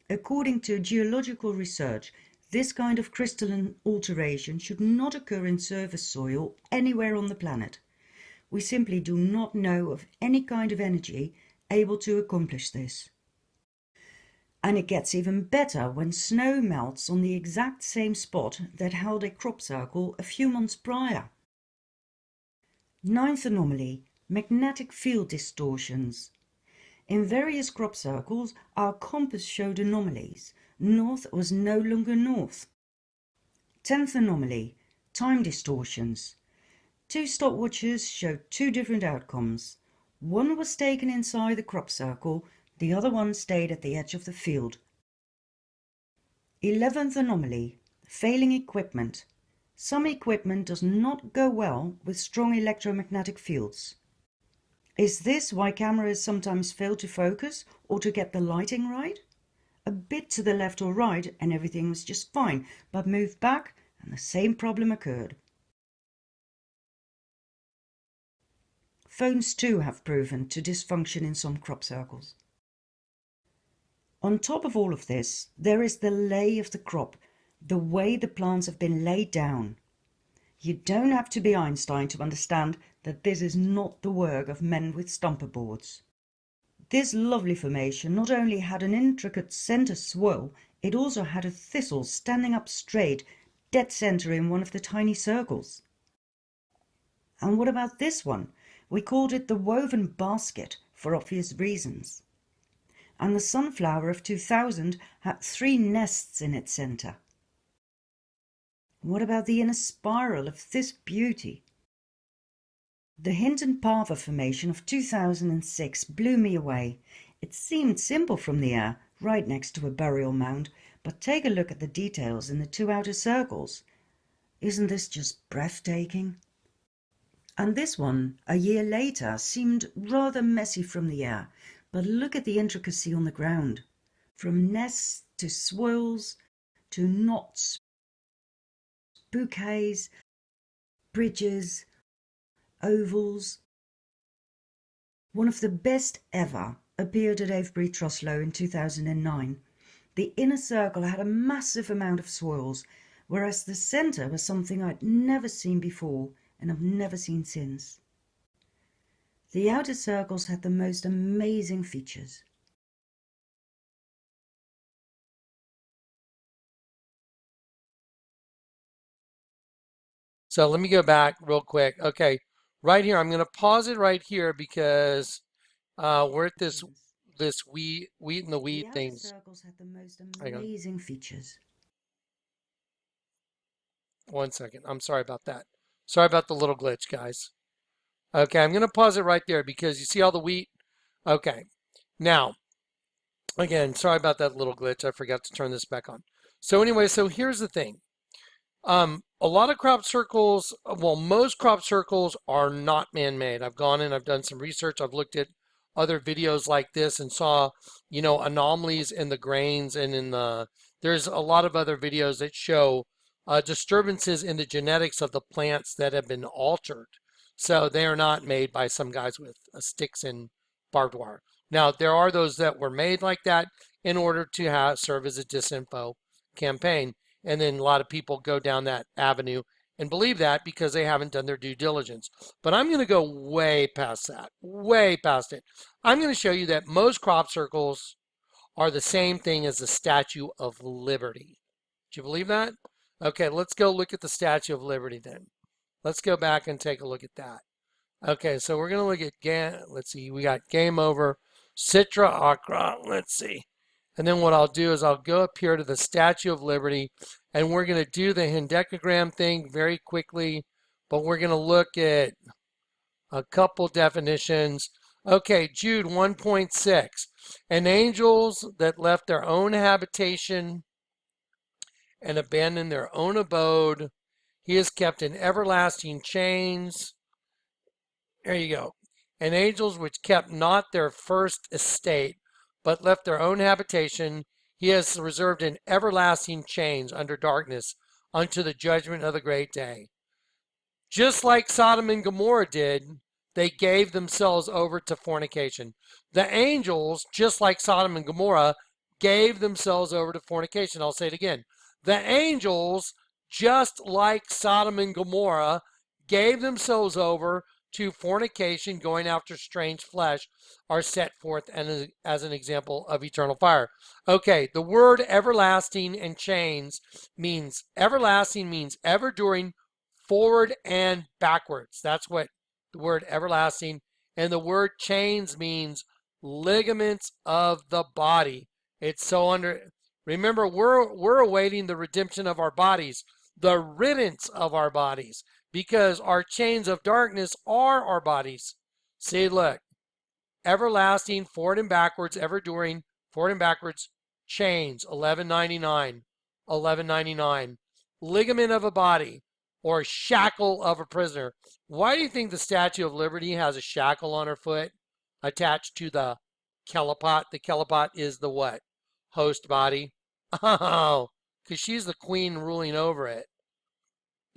According to geological research, this kind of crystalline alteration should not occur in surface soil anywhere on the planet. We simply do not know of any kind of energy able to accomplish this. And it gets even better when snow melts on the exact same spot that held a crop circle a few months prior. Ninth anomaly, magnetic field distortions. In various crop circles, our compass showed anomalies. North was no longer north. 10th anomaly, time distortions. Two stopwatches showed two different outcomes. One was taken inside the crop circle, the other one stayed at the edge of the field. 11th anomaly, failing equipment. Some equipment does not go well with strong electromagnetic fields. Is this why cameras sometimes fail to focus or to get the lighting right? A bit to the left or right and everything was just fine, but moved back and the same problem occurred. Phones too have proven to dysfunction in some crop circles. On top of all of this, there is the lay of the crop, the way the plants have been laid down. You don't have to be Einstein to understand that this is not the work of men with stumper boards. This lovely formation not only had an intricate centre swirl, it also had a thistle standing up straight, dead centre in one of the tiny circles. And what about this one? We called it the woven basket for obvious reasons. And the sunflower of 2000 had 3 nests in its centre. What about the inner spiral of this beauty? The Hinton Parva formation of 2006 blew me away. It seemed simple from the air, right next to a burial mound, but take a look at the details in the 2 outer circles. Isn't this just breathtaking? And this one, a year later, seemed rather messy from the air, but look at the intricacy on the ground. From nests to swirls to knots, bouquets, bridges, ovals. One of the best ever appeared at Avebury Truslow in 2009. The inner circle had a massive amount of swirls, whereas the centre was something I'd never seen before and have never seen since. The outer circles had the most amazing features. So let me go back real quick. Okay, right here, I'm going to pause it right here because we're at this wheat and the weed The outer things. circles had the most amazing features. One second. I'm sorry about that. Sorry about the little glitch, guys. Okay, I'm going to pause it right there because you see all the wheat? Okay. Now, again, sorry about that little glitch. I forgot to turn this back on. So anyway, so here's the thing. A lot of crop circles, well, most crop circles are not man-made. I've gone in, I've done some research, I've looked at other videos like this and saw, anomalies in the grains and there's a lot of other videos that show disturbances in the genetics of the plants that have been altered. So they are not made by some guys with sticks and barbed wire. Now, there are those that were made like that in order to serve as a disinfo campaign. And then a lot of people go down that avenue and believe that because they haven't done their due diligence. But I'm going to go way past that, way past it. I'm going to show you that most crop circles are the same thing as the Statue of Liberty. Do you believe that? Okay, let's go look at the Statue of Liberty then. Let's go back and take a look at that. Okay, so we're going to look at, let's see, we got Game Over, Citra Acra, let's see. And then what I'll do is I'll go up here to the Statue of Liberty, and we're going to do the hendecagram thing very quickly, but we're going to look at a couple definitions. Okay, Jude 1.6. And angels that left their own habitation and abandoned their own abode, he is kept in everlasting chains. There you go. And angels which kept not their first estate, but left their own habitation, he has reserved in everlasting chains under darkness unto the judgment of the great day. Just like Sodom and Gomorrah did, they gave themselves over to fornication. The angels, just like Sodom and Gomorrah, gave themselves over to fornication. I'll say it again. The angels, just like Sodom and Gomorrah, gave themselves over to fornication, going after strange flesh, are set forth as an example of eternal fire. Okay, the word everlasting and chains means everlasting means ever during, forward and backwards. That's what the word everlasting, and the word chains means ligaments of the body. It's remember, we're awaiting the redemption of our bodies, the riddance of our bodies, because our chains of darkness are our bodies. See, look, everlasting, forward and backwards, ever during, forward and backwards, chains, 1199. 1199. Ligament of a body or shackle of a prisoner. Why do you think the Statue of Liberty has a shackle on her foot attached to the kelipot? The kelipot is the what? Host body. Oh, because she's the queen ruling over it.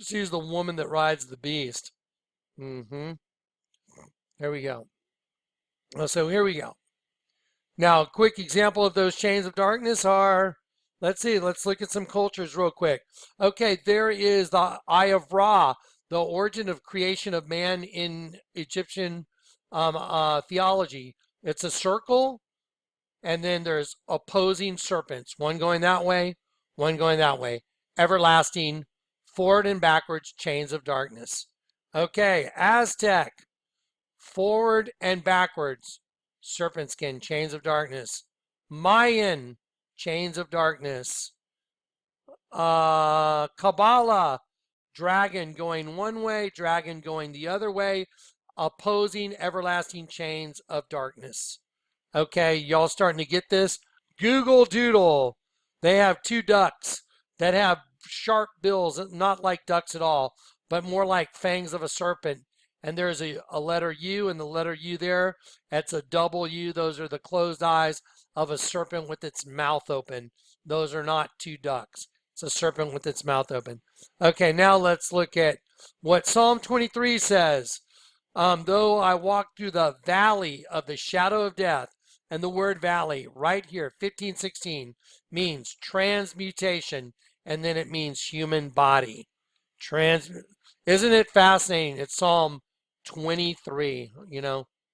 She's the woman that rides the beast. Mm-hmm. There we go. So here we go. Now, a quick example of those chains of darkness are, let's see, let's look at some cultures real quick. Okay, there is the Eye of Ra, the origin of creation of man in Egyptian theology. It's a circle, and then there's opposing serpents, one going that way, one going that way. Everlasting, forward and backwards chains of darkness. Okay, Aztec, forward and backwards, serpent skin, chains of darkness. Mayan, chains of darkness. Kabbalah, dragon going one way, dragon going the other way, opposing everlasting chains of darkness. Okay, y'all starting to get this? Google Doodle. They have two ducks that have sharp bills, not like ducks at all, but more like fangs of a serpent. And there's a letter U and the letter U there. That's a double U. Those are the closed eyes of a serpent with its mouth open. Those are not two ducks. It's a serpent with its mouth open. Okay, now let's look at what Psalm 23 says. Though I walk through the valley of the shadow of death, and the word valley right here, 15:16, means transmutation, and then it means human body. Isn't it fascinating? It's Psalm 23,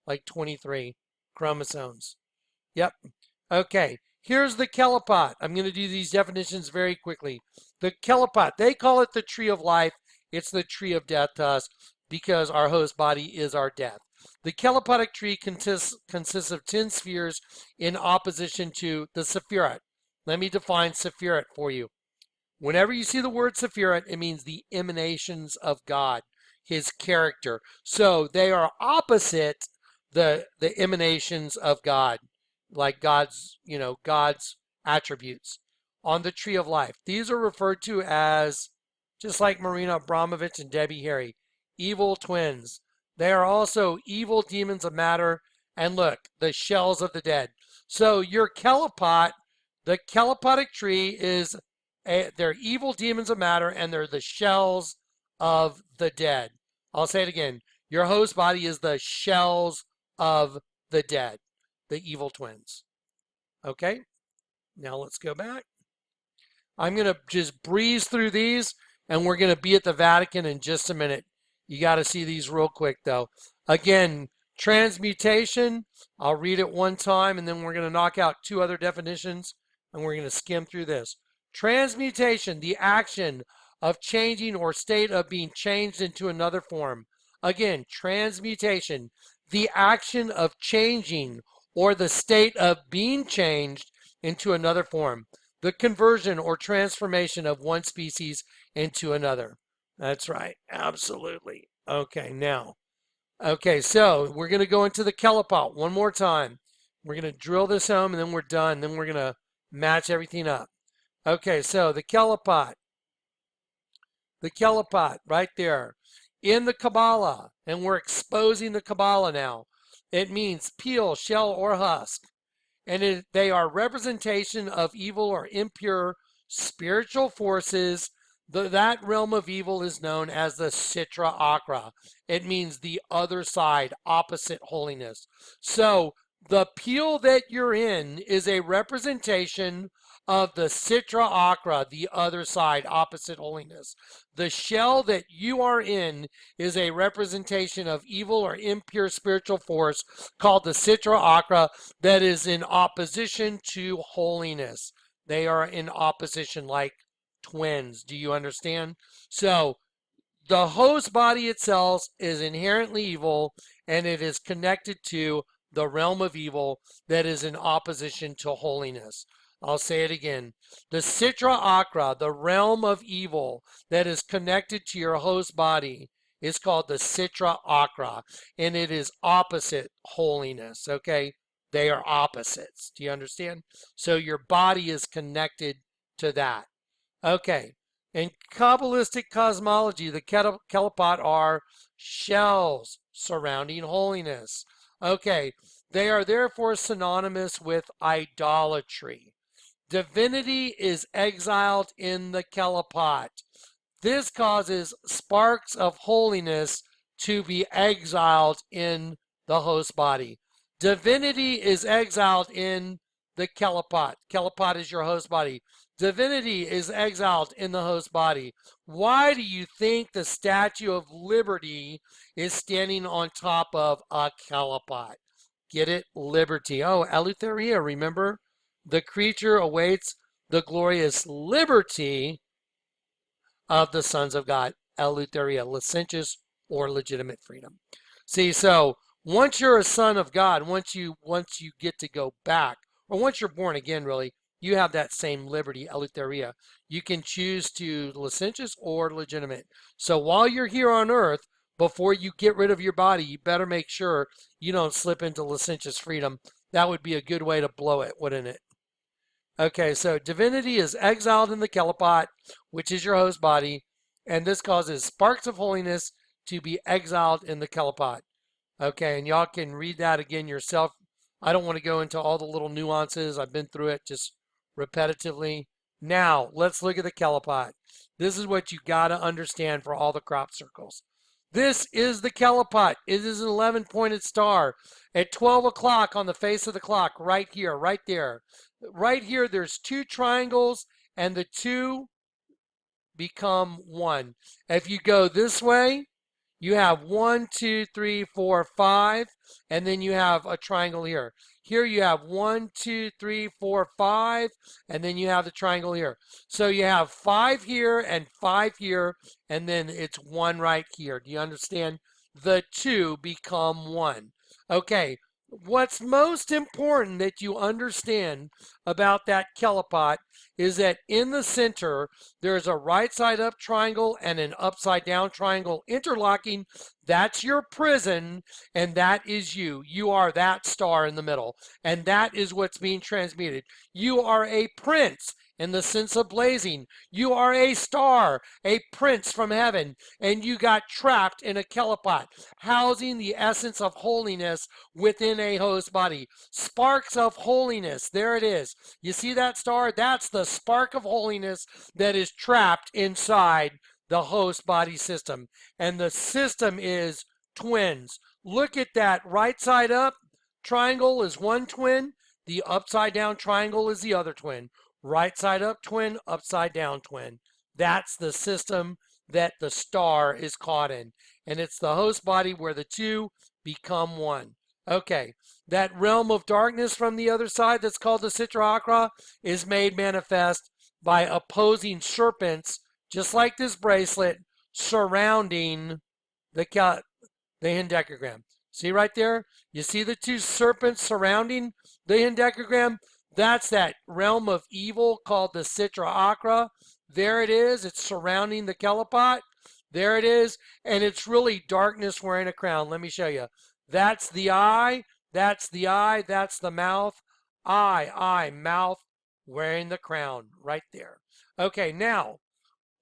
like 23 chromosomes. Yep. Okay. Here's the kelipot. I'm going to do these definitions very quickly. The kelipot, they call it the tree of life. It's the tree of death to us because our host body is our death. The kelipotic tree consists of 10 spheres in opposition to the sephirot. Let me define sephirot for you. Whenever you see the word sephirot, it means the emanations of God, his character. So they are opposite the emanations of God, like God's attributes on the tree of life. These are referred to as, just like Marina Abramovich and Debbie Harry, evil twins. They are also evil demons of matter, and look, the shells of the dead. So your kelipot, the kelipotic tree is, they're evil demons of matter, and they're the shells of the dead. I'll say it again. Your host body is the shells of the dead, the evil twins. Okay, now let's go back. I'm going to just breeze through these, and we're going to be at the Vatican in just a minute. You got to see these real quick, though. Again, transmutation, I'll read it one time, and then we're going to knock out two other definitions, and we're going to skim through this. Transmutation, the action of changing or state of being changed into another form. Again, transmutation, the action of changing or the state of being changed into another form. The conversion or transformation of one species into another. That's right, absolutely. Okay, now. Okay, so we're going to go into the kelipot one more time. We're going to drill this home, and then we're done. Then we're going to match everything up. Okay, so the kelipot right there in the Kabbalah, and we're exposing the Kabbalah now. It means peel, shell, or husk, and they are representation of evil or impure spiritual forces. That realm of evil is known as the Sitra Achra. It means the other side, opposite holiness. So the peel that you're in is a representation of the Sitra Achra, the other side, opposite holiness. The shell that you are in is a representation of evil or impure spiritual force called the Sitra Achra that is in opposition to holiness. They are in opposition like twins. Do you understand? So the host body itself is inherently evil, and it is connected to the realm of evil that is in opposition to holiness. I'll say it again. The Sitra Achra, the realm of evil that is connected to your host body, is called the Sitra Achra, and it is opposite holiness, okay? They are opposites. Do you understand? So your body is connected to that. Okay. In Kabbalistic cosmology, the Kelipot are shells surrounding holiness. Okay. They are therefore synonymous with idolatry. Divinity is exiled in the Kelipot. This causes sparks of holiness to be exiled in the host body. Divinity is exiled in the Kelipot. Kelipot is your host body. Divinity is exiled in the host body. Why do you think the Statue of Liberty is standing on top of a Kelipot? Get it? Liberty. Oh, Eleutheria, remember? The creature awaits the glorious liberty of the sons of God, eleutheria, licentious or legitimate freedom. See, so once you're a son of God, once you get to go back, or once you're born again, really, you have that same liberty, eleutheria. You can choose to licentious or legitimate. So while you're here on earth, before you get rid of your body, you better make sure you don't slip into licentious freedom. That would be a good way to blow it, wouldn't it? Okay, so divinity is exiled in the Kelipot, which is your host body, and this causes sparks of holiness to be exiled in the Kelipot. Okay, and y'all can read that again yourself. I don't want to go into all the little nuances. I've been through it just repetitively. Now, let's look at the Kelipot. This is what you got to understand for all the crop circles. This is the Kelipot. It is an 11-pointed star at 12 o'clock on the face of the clock, right here, right there. Right here, there's two triangles, and the two become one. If you go this way, you have 1, 2, 3, 4, 5, and then you have a triangle here. Here you have 1, 2, 3, 4, 5, and then you have the triangle here. So you have 5 here and 5 here, and then it's 1 right here. Do you understand? The two become one. Okay, what's most important that you understand about that Kelipot is that in the center, there's a right side up triangle and an upside down triangle interlocking. That's your prison, and that is you. You are that star in the middle, and that is what's being transmuted. You are a prince in the sense of blazing. You are a star, a prince from heaven, and you got trapped in a Kelipot, housing the essence of holiness within a host body. Sparks of holiness, there it is. You see that star? That's the spark of holiness that is trapped inside the host body system. And the system is twins. Look at that right side up triangle is one twin. The upside down triangle is the other twin. Right side up twin, upside down twin. That's the system that the star is caught in. And it's the host body where the two become one. Okay, that realm of darkness from the other side that's called the Sitra Achra is made manifest by opposing serpents, just like this bracelet, surrounding the hendecagram. See right there? You see the two serpents surrounding the hendecagram? That's that realm of evil called the Sitra Achra. There it is. It's surrounding the Kelipot. There it is. And it's really darkness wearing a crown. Let me show you. That's the eye. That's the eye. That's the mouth. Eye, mouth, wearing the crown right there. Okay, now,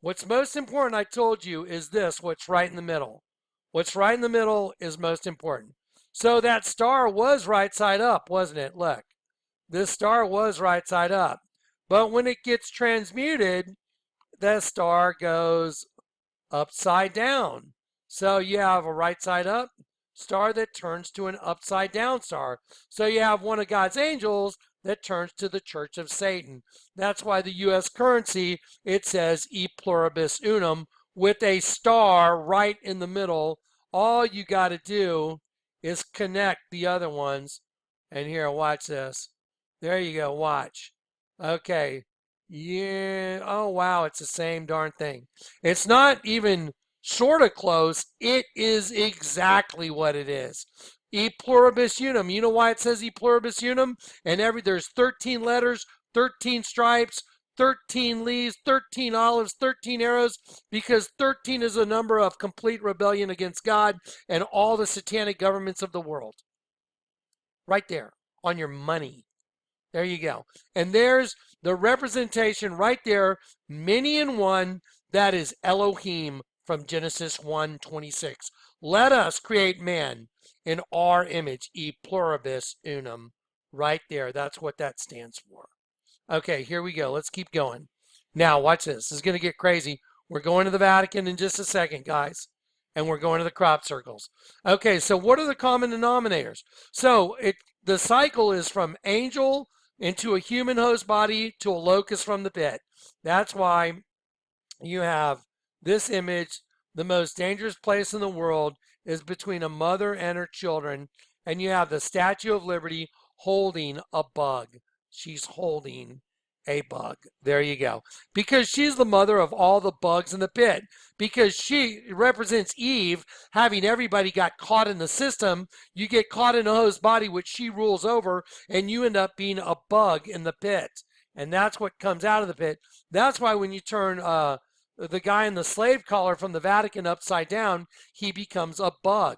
what's most important, I told you, is this, what's right in the middle. What's right in the middle is most important. So that star was right side up, wasn't it? Look. This star was right side up. But when it gets transmuted, the star goes upside down. So you have a right side up star that turns to an upside down star. So you have one of God's angels that turns to the Church of Satan. That's why the U.S. currency, it says E pluribus unum with a star right in the middle. All you got to do is connect the other ones. And here, watch this. There you go, watch. Okay. Yeah. Oh, wow, it's the same darn thing. It's not even sort of close. It is exactly what it is. E pluribus unum. You know why it says E pluribus unum? And there's 13 letters, 13 stripes, 13 leaves, 13 olives, 13 arrows, because 13 is a number of complete rebellion against God and all the satanic governments of the world. Right there on your money. There you go. And there's the representation right there, many in one, that is Elohim from Genesis 1:26. Let us create man in our image, e pluribus unum. Right there. That's what that stands for. Okay, here we go. Let's keep going. Now, watch this. This is going to get crazy. We're going to the Vatican in just a second, guys. And we're going to the crop circles. Okay, so what are the common denominators? So the cycle is from angel into a human host body to a locust from the pit. That's why you have this image. The most dangerous place in the world is between a mother and her children. And you have the Statue of Liberty holding a bug. She's holding a bug. There you go. Because she's the mother of all the bugs in the pit. Because she represents Eve, having everybody got caught in the system. You get caught in a host body, which she rules over, and you end up being a bug in the pit. And that's what comes out of the pit. That's why when you turn the guy in the slave collar from the Vatican upside down, he becomes a bug.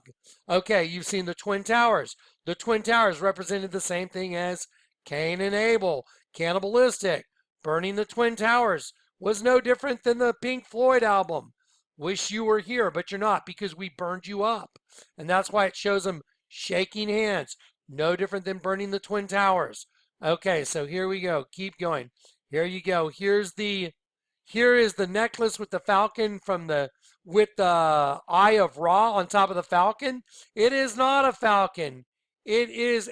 Okay, you've seen the Twin Towers. The Twin Towers represented the same thing as Cain and Abel, cannibalistic. Burning the Twin Towers was no different than the Pink Floyd album. Wish you were here, but you're not because we burned you up. And that's why it shows them shaking hands. No different than burning the Twin Towers. Okay, so here we go. Keep going. Here you go. Here is the necklace with the falcon with the eye of Ra on top of the falcon. It is not a falcon. It is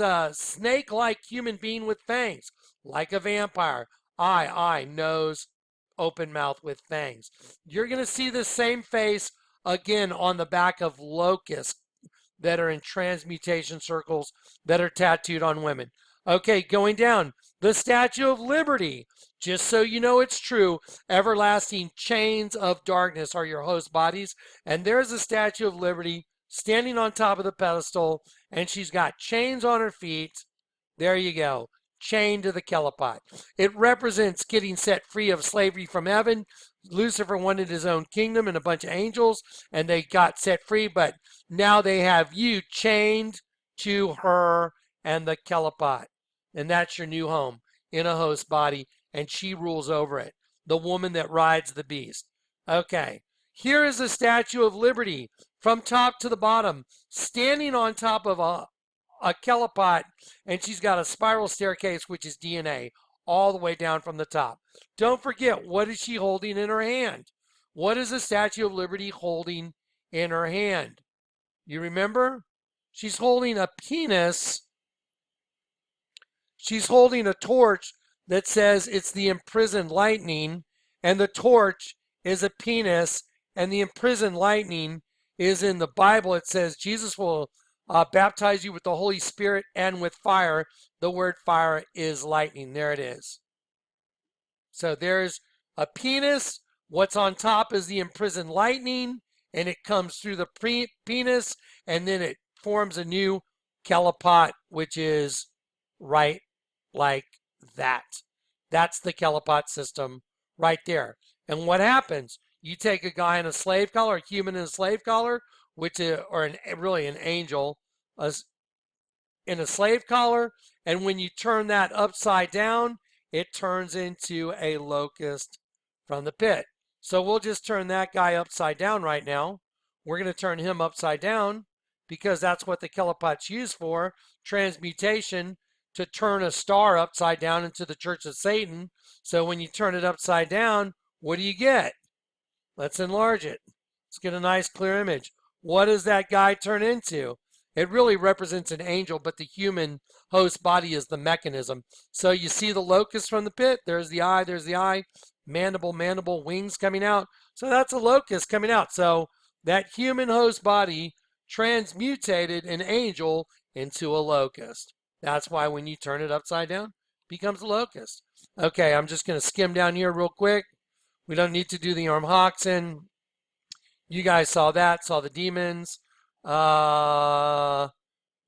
a snake-like human being with fangs, like a vampire. Eye, nose, open mouth with fangs. You're going to see the same face again on the back of locusts that are in transmutation circles that are tattooed on women. Okay, going down. The Statue of Liberty. Just so you know it's true, everlasting chains of darkness are your host bodies. And there's the Statue of Liberty standing on top of the pedestal, and she's got chains on her feet. There you go. Chained to the Kelipot. It represents getting set free of slavery from heaven. Lucifer wanted his own kingdom and a bunch of angels, and they got set free, but now they have you chained to her and the Kelipot. And that's your new home in a host body, and she rules over it. The woman that rides the beast. Okay, here is the Statue of Liberty from top to the bottom, standing on top of a Kelipot, and she's got a spiral staircase, which is DNA, all the way down from the top. Don't forget, what is she holding in her hand? What is the Statue of Liberty holding in her hand? You remember? She's holding a penis. She's holding a torch that says it's the imprisoned lightning, and the torch is a penis, and the imprisoned lightning is in the Bible. It says Jesus will baptize you with the Holy Spirit and with fire. The word fire is lightning. There it is. So there's a penis. What's on top is the imprisoned lightning, and it comes through the penis, and then it forms a new Kelipot, which is right like that. That's the Kelipot system right there. And what happens? You take a guy in a slave collar, a human in a slave collar, really an angel in a slave collar, and when you turn that upside down, it turns into a locust from the pit. So we'll just turn that guy upside down right now. We're going to turn him upside down because that's what the Kelipot's used for, transmutation, to turn a star upside down into the Church of Satan. So when you turn it upside down, what do you get? Let's enlarge it. Let's get a nice clear image. What does that guy turn into? It really represents an angel, but the human host body is the mechanism. So you see the locust from the pit. There's the eye, mandible, wings coming out. So that's a locust coming out. So that human host body transmutated an angel into a locust. That's why when you turn it upside down, it becomes a locust. Okay, I'm just going to skim down here real quick. We don't need to do the Ormhoxen. You guys saw that, saw the demons.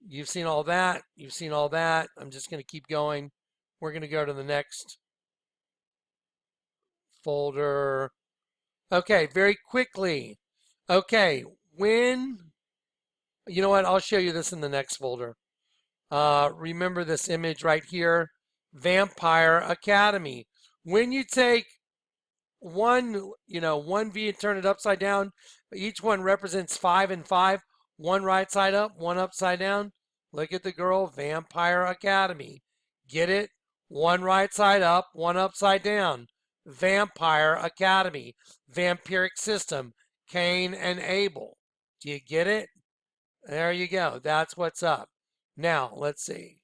You've seen all that. You've seen all that. I'm just going to keep going. We're going to go to the next folder. Okay, very quickly. Okay, you know what? I'll show you this in the next folder. Remember this image right here, Vampire Academy. When you take one V and turn it upside down, each one represents 5 and 5, one right side up, one upside down. Look at the girl, Vampire Academy. Get it? One right side up, one upside down. Vampire Academy. Vampiric system. Cain and Abel. Do you get it? There you go. That's what's up. Now, let's see.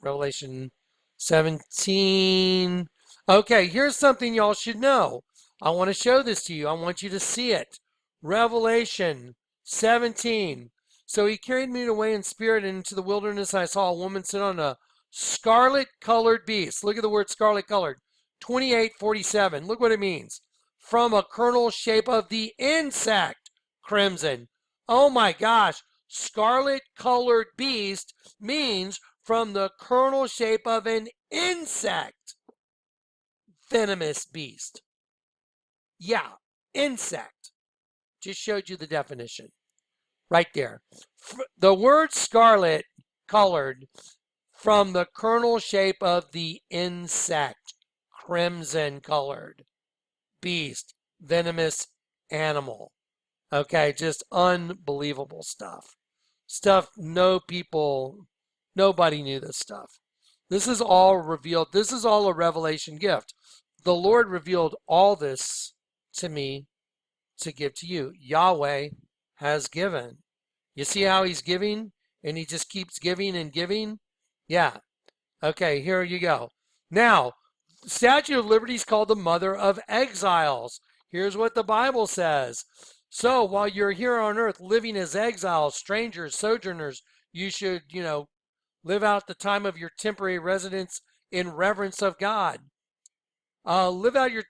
Revelation 17. Okay, here's something y'all should know. I want to show this to you. I want you to see it. Revelation 17. So he carried me away in spirit into the wilderness. I saw a woman sit on a scarlet colored beast. Look at the word scarlet colored. 28:47. Look what it means. From a kernel shape of the insect crimson. Oh my gosh. Scarlet colored beast means from the kernel shape of an insect. Venomous beast. Yeah, insect. Just showed you the definition. Right there. The word scarlet colored from the kernel shape of the insect. Crimson colored. Beast. Venomous animal. Okay, just unbelievable stuff. Stuff nobody knew this stuff. This is all revealed. This is all a revelation gift. The Lord revealed all this to me to give to you. Yahweh has given. You see how he's giving? And he just keeps giving and giving? Yeah. Okay, here you go. Now, the Statue of Liberty is called the mother of exiles. Here's what the Bible says. So while you're here on earth living as exiles, strangers, sojourners, you should, live out the time of your temporary residence in reverence of God. Live out your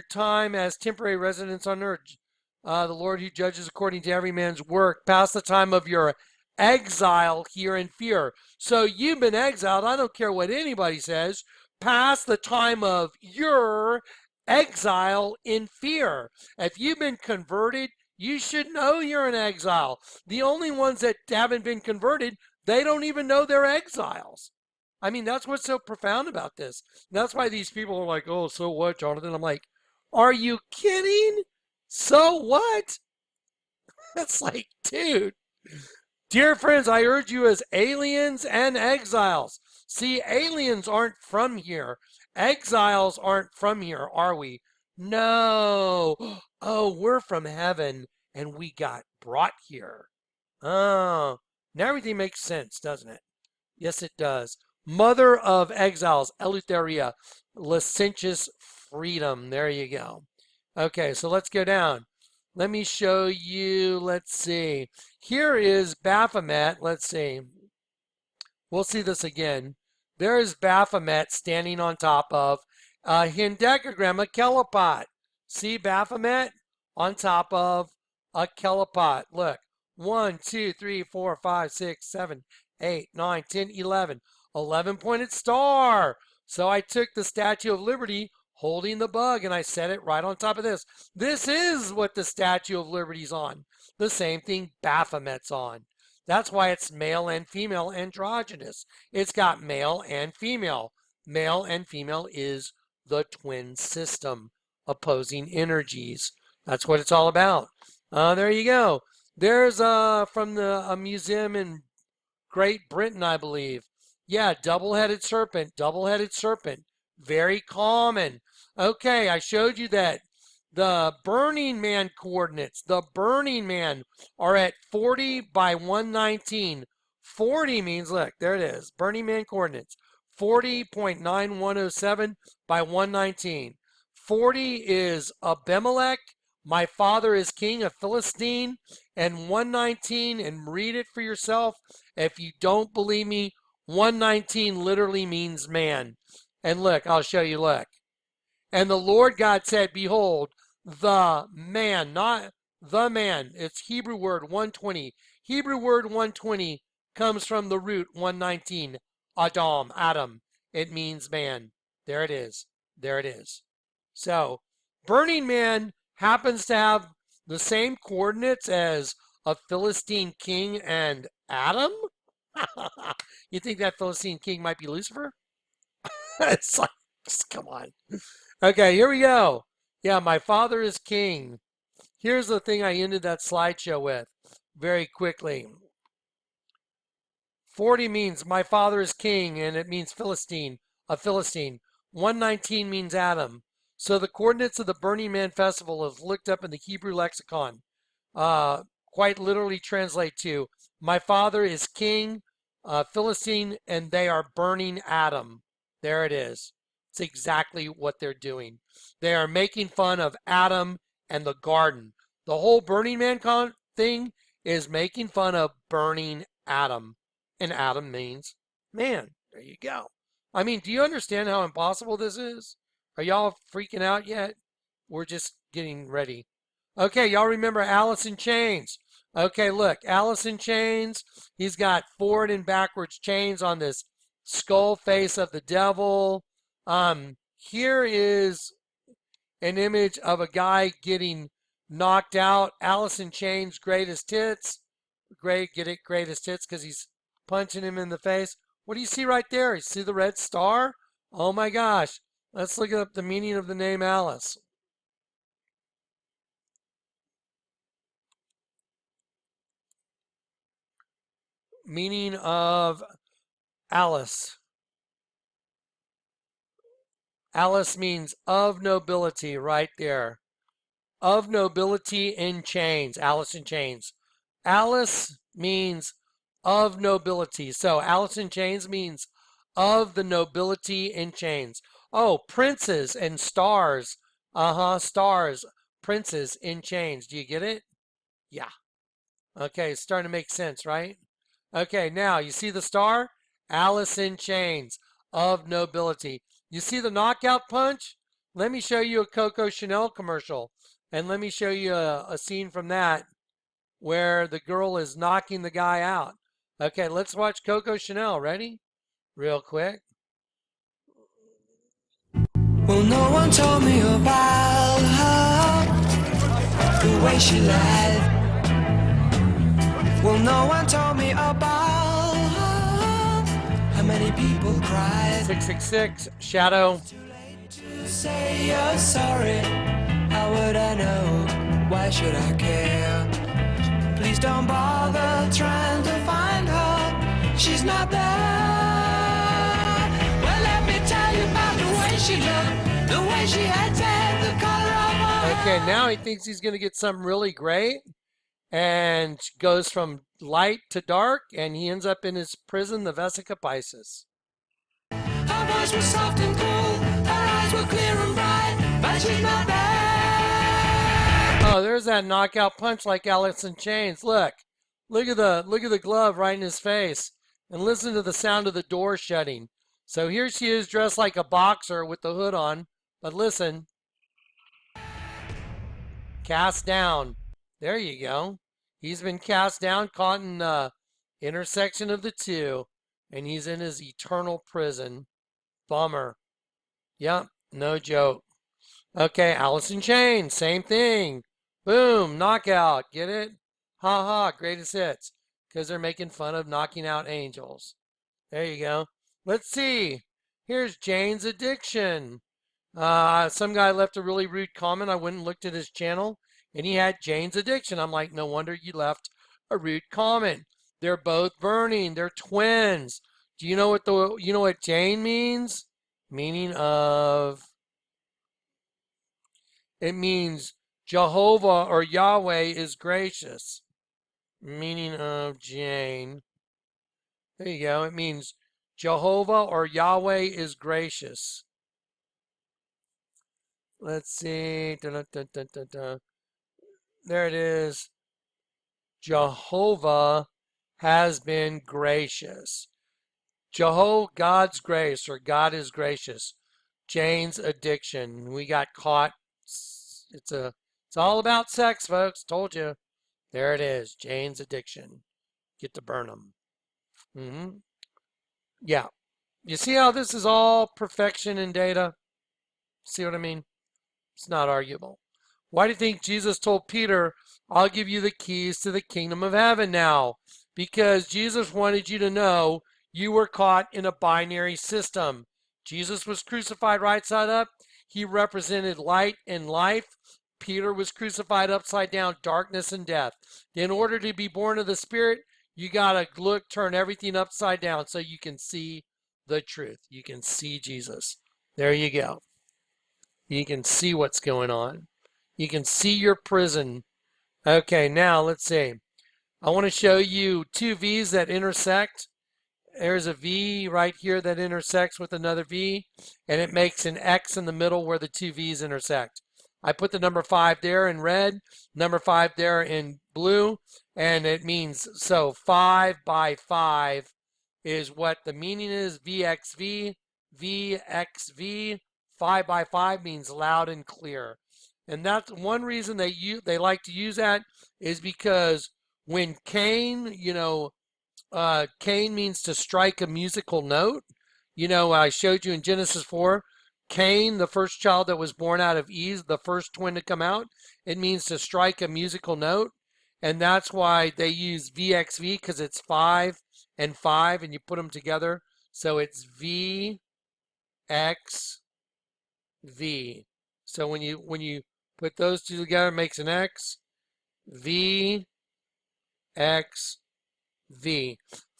time as temporary residents on earth. The Lord who judges according to every man's work. Pass the time of your exile here in fear. So you've been exiled. I don't care what anybody says. Pass the time of your exile in fear. If you've been converted, you should know you're in exile. The only ones that haven't been converted, they don't even know they're exiles. I mean, that's what's so profound about this. And that's why these people are like, oh, so what, Jonathan? I'm like, are you kidding? So what? It's like, dude. Dear friends, I urge you as aliens and exiles. See, aliens aren't from here. Exiles aren't from here, are we? No. Oh, we're from heaven and we got brought here. Oh, now everything makes sense, doesn't it? Yes, it does. Mother of exiles, Eleutheria, licentious freedom. There you go. Okay, so let's go down. Let me show you, let's see. Here is Baphomet. Let's see. We'll see this again. There is Baphomet standing on top of a hendecagram, a kelipot. See Baphomet on top of a kelipot. Look, 1, 2, 3, 4, 5, 6, 7, 8, 9, 10, 11. 11-pointed star. So I took the Statue of Liberty holding the bug and I set it right on top of this. This is what the Statue of Liberty's on. The same thing Baphomet's on. That's why it's male and female androgynous. It's got male and female. Male and female is the twin system, opposing energies. That's what it's all about. There you go. There's from a museum in Great Britain, I believe. Yeah, double-headed serpent, double-headed serpent. Very common. Okay, I showed you that the Burning Man coordinates, the Burning Man are at 40 by 119. 40 means, look, there it is, Burning Man coordinates, 40.9107 by 119. 40 is Abimelech, my father is king of Philistine, and 119, and read it for yourself. If you don't believe me, 119 literally means man. And look, I'll show you, look. And the Lord God said, behold, the man, not the man. It's Hebrew word 120. Hebrew word 120 comes from the root 119. Adam. It means man. There it is. There it is. So, Burning Man happens to have the same coordinates as a Philistine king and Adam? You think that Philistine king might be Lucifer? It's like, just come on. Okay, here we go. Yeah, my father is king. Here's the thing I ended that slideshow with very quickly. 40 means my father is king, and it means Philistine, a Philistine. 119 means Adam. So the coordinates of the Burning Man festival is looked up in the Hebrew lexicon. Quite literally translate to, my father is king, Philistine, and they are burning Adam. There it is. It's exactly what they're doing. They are making fun of Adam and the garden. The whole Burning Man thing is making fun of burning Adam. And Adam means man. There you go. I mean, do you understand how impossible this is? Are y'all freaking out yet? We're just getting ready. Okay, y'all remember Alice in Chains. Okay, look, Alice in Chains. He's got forward and backwards chains on this skull face of the devil. Here is an image of a guy getting knocked out. Alice in Chains' greatest hits. Get it, greatest hits, because he's punching him in the face. What do you see right there? You see the red star? Oh my gosh. Let's look up the meaning of the name Alice. Meaning of Alice. Alice means of nobility right there. Of nobility in chains. Alice in Chains. Alice means of nobility. So Alice in Chains means of the nobility in chains. Oh, princes and stars. Stars. Princes in chains. Do you get it? Yeah. Okay, it's starting to make sense, right? Okay, now you see the star? Alice in Chains, of nobility. You see the knockout punch? Let me show you a Coco Chanel commercial. And let me show you a scene from that where the girl is knocking the guy out. Okay, let's watch Coco Chanel. Ready? Real quick. Well, no one told me about her, the way she lied. Well, no one told me about her, how many people cried. 666, Shadow. To say you're sorry, how would I know? Why should I care? Please don't bother trying to find her, she's not there. Well, let me tell you about the way she looked, the way she had tan, the color of her. Okay, now he thinks he's going to get something really great and goes from light to dark, and he ends up in his prison, the Vesica Pisces. Her voice was soft and cool, her eyes were clear and bright, but she's not there. Oh, there's that knockout punch like Alice in Chains. Look at the glove right in his face, and listen to the sound of the door shutting. So here she is dressed like a boxer with the hood on, but listen. Cast down. There you go. He's been cast down, caught in the intersection of the two, and he's in his eternal prison. Bummer. Yep, no joke. Okay, Alice in Chains, same thing. Boom, knockout. Get it? Ha ha, greatest hits. Because they're making fun of knocking out angels. There you go. Let's see. Here's Jane's Addiction. Some guy left a really rude comment. I went and looked at his channel, and he had Jane's Addiction. I'm like, no wonder you left a rude comment. They're both burning. They're twins. Do you know what Jane means? Meaning of, it means Jehovah or Yahweh is gracious. Meaning of Jane. There you go. It means Jehovah or Yahweh is gracious. Let's see. Dun, dun, dun, dun, dun. There it is. Jehovah has been gracious. Jehovah, God's grace, or God is gracious. Jane's Addiction. We got caught. It's all about sex, folks. Told you. There it is. Jane's Addiction. Get to burn them. Yeah. You see how this is all perfection in data? See what I mean? It's not arguable. Why do you think Jesus told Peter, I'll give you the keys to the kingdom of heaven now? because Jesus wanted you to know you were caught in a binary system. Jesus was crucified right side up. He represented light and life. Peter was crucified upside down, darkness and death. In order to be born of the Spirit, you got to turn everything upside down so you can see the truth. You can see Jesus. There you go. You can see what's going on. You can see your prison. Okay, now let's see. I want to show you two V's that intersect. There's a V right here that intersects with another V, and it makes an X in the middle where the two V's intersect. I put the number 5 there in red, number 5 there in blue, and it means, so 5 by 5 is what the meaning is, VXV, VXV, 5 by 5 means loud and clear. And that's one reason they like to use that is because when Cain, Cain means to strike a musical note. I showed you in Genesis 4, Cain, the first child that was born out of Eve, the first twin to come out, it means to strike a musical note. And that's why they use VXV, because it's 5 and 5, and you put them together. So it's VXV. So when you put those two together, it makes an X. VXV.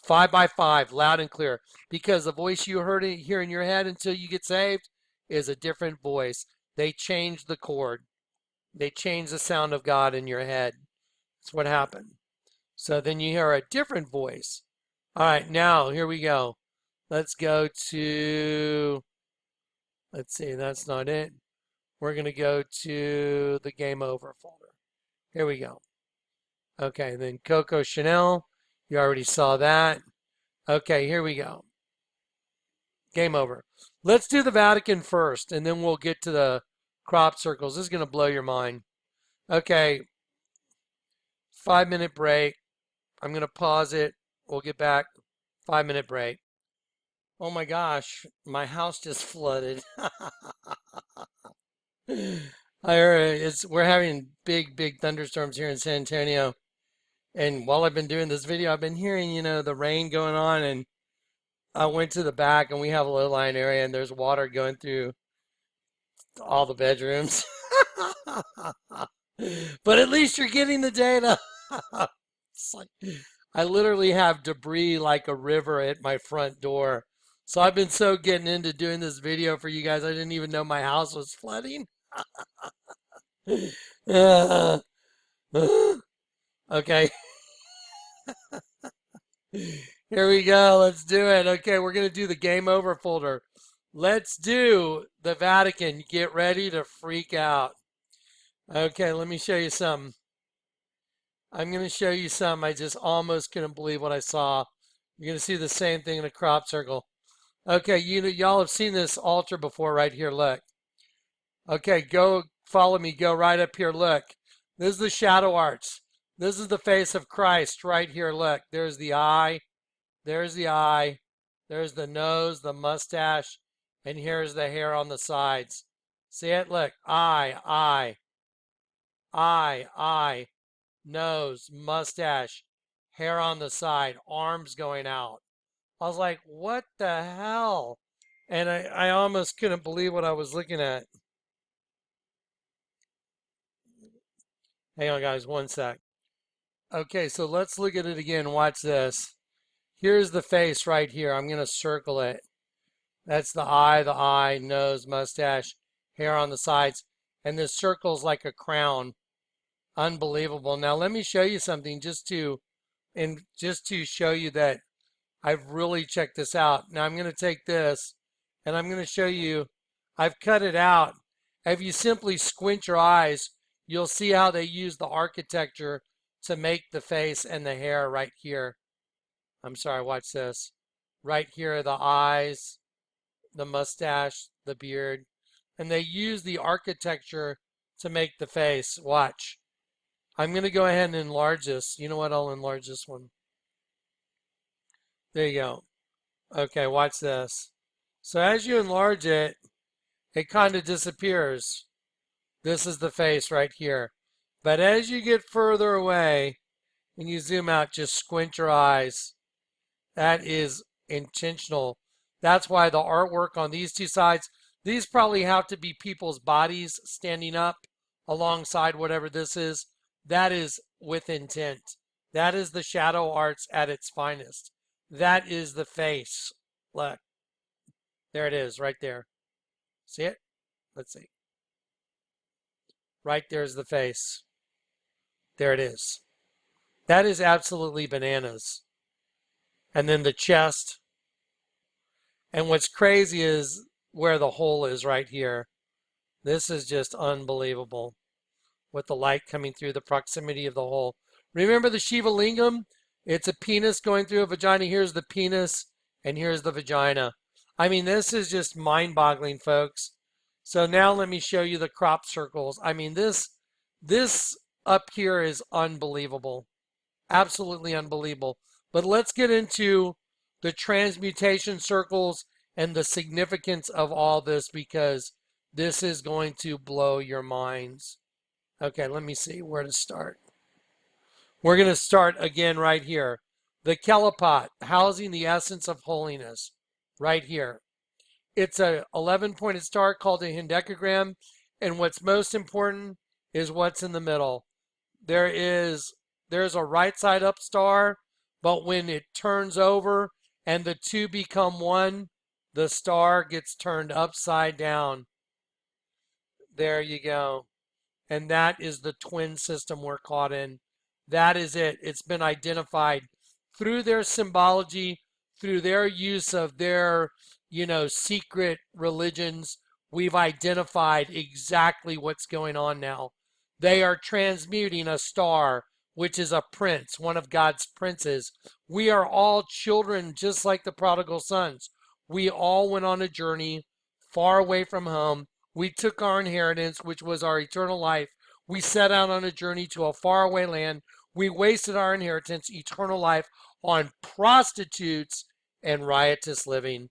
5 by 5, loud and clear. Because the voice you heard here in your head until you get saved is a different voice. They changed the chord. They changed the sound of God in your head. That's what happened. So then you hear a different voice. All right, now here we go. Let's go to, let's see, that's not it. We're going to go to the Game Over folder. Here we go. Okay, then Coco Chanel. You already saw that. Okay, here we go. Game over. Let's do the Vatican first, and then we'll get to the crop circles. This is going to blow your mind. Okay, 5-minute break. I'm going to pause it. We'll get back. 5-minute break. Oh my gosh, my house just flooded. I heard we're having big thunderstorms here in San Antonio. And while I've been doing this video, I've been hearing, the rain going on, and I went to the back and we have a low-lying area and there's water going through all the bedrooms. But at least you're getting the data. It's like, I literally have debris like a river at my front door. So I've been so getting into doing this video for you guys, I didn't even know my house was flooding. Okay. Here we go. Let's do it. Okay, we're going to do the Game Over folder. Let's do the Vatican. Get ready to freak out. Okay, let me show you something. I'm going to show you something. I just almost couldn't believe what I saw. You're going to see the same thing in a crop circle. Okay, y'all have seen this altar before right here. Look. Okay, go follow me. Go right up here. Look. This is the shadow arts. This is the face of Christ right here. Look, there's the eye. There's the eye. There's the nose, the mustache, and here's the hair on the sides. See it? Look, eye, nose, mustache, hair on the side, arms going out. I was like, what the hell? And I almost couldn't believe what I was looking at. Hang on, guys, one sec. Okay, so let's look at it again. Watch this. Here's the face right here. I'm going to circle it. That's the eye, nose, mustache, hair on the sides. And this circle's like a crown. Unbelievable. Now, let me show you something just to show you that I've really checked this out. Now, I'm going to take this, and I'm going to show you. I've cut it out. If you simply squint your eyes, you'll see how they use the architecture to make the face and the hair right here. I'm sorry, watch this. Right here, the eyes, the mustache, the beard. And they use the architecture to make the face. Watch. I'm going to go ahead and enlarge this. You know what? I'll enlarge this one. There you go. Okay, watch this. So as you enlarge it, it kind of disappears. This is the face right here. But as you get further away, When you zoom out, just squint your eyes. That is intentional. That's why the artwork on these two sides, these probably have to be people's bodies standing up alongside whatever this is. That is with intent. That is the shadow arts at its finest. That is the face. Look, there it is right there. See it? Let's see. Right there's the face. There it is. That is absolutely bananas. And then the chest. And what's crazy is where the hole is right here. This is just unbelievable with the light coming through the proximity of the hole. Remember the Shiva Lingam? It's a penis going through a vagina. Here's the penis and here's the vagina. I mean, this is just mind-boggling, folks. So now let me show you the crop circles. I mean, this up here is unbelievable. Absolutely unbelievable. But let's get into the transmutation circles and the significance of all this, because this is going to blow your minds. Okay, let me see where to start. We're going to start again right here. The Kelapot, housing the essence of holiness, right here. It's a 11-pointed star called a hendecagram, and what's most important is what's in the middle. There's a right side up star, but when it turns over and the two become one, the star gets turned upside down. There you go. And that is the twin system we're caught in. That is it. It's been identified through their symbology, through their use of their, secret religions. We've identified exactly what's going on now. They are transmuting a star, which is a prince, one of God's princes. We are all children, just like the prodigal sons. We all went on a journey far away from home. We took our inheritance, which was our eternal life. We set out on a journey to a faraway land. We wasted our inheritance, eternal life, on prostitutes and riotous living.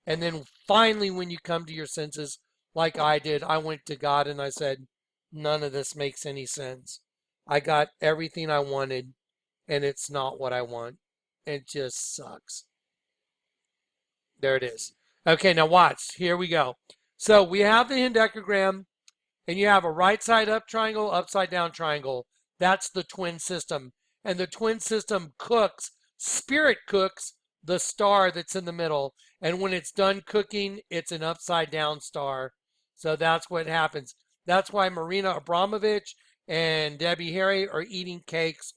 And then finally, when you come to your senses, like I did, I went to God and I said, none of this makes any sense. I got everything I wanted, and it's not what I want. It just sucks. There it is. Okay, now watch. Here we go. So we have the hendecagram, and you have a right side up triangle, upside down triangle. That's the twin system. And the twin system cooks, spirit cooks, the star that's in the middle. And when it's done cooking, it's an upside down star. So that's what happens. That's why Marina Abramovich and Debbie Harry are eating cakes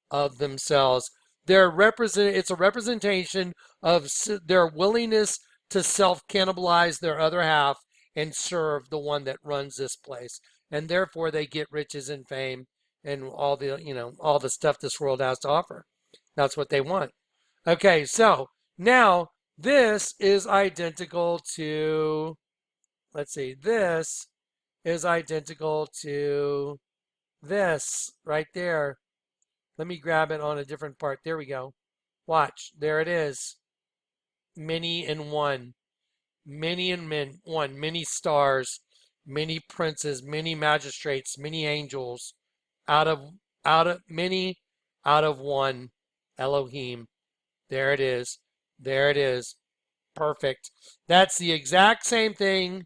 of themselves. It's a representation of their willingness to self-cannibalize their other half and serve the one that runs this place. And therefore they get riches and fame and all the stuff this world has to offer. That's what they want. Okay, so now this is identical to, this is identical to this right there. Let me grab it on a different part. There we go. Watch. There it is. Many in one. Many in one. Many stars. Many princes. Many magistrates. Many angels. Out of one. Elohim. There it is. There it is. Perfect. That's the exact same thing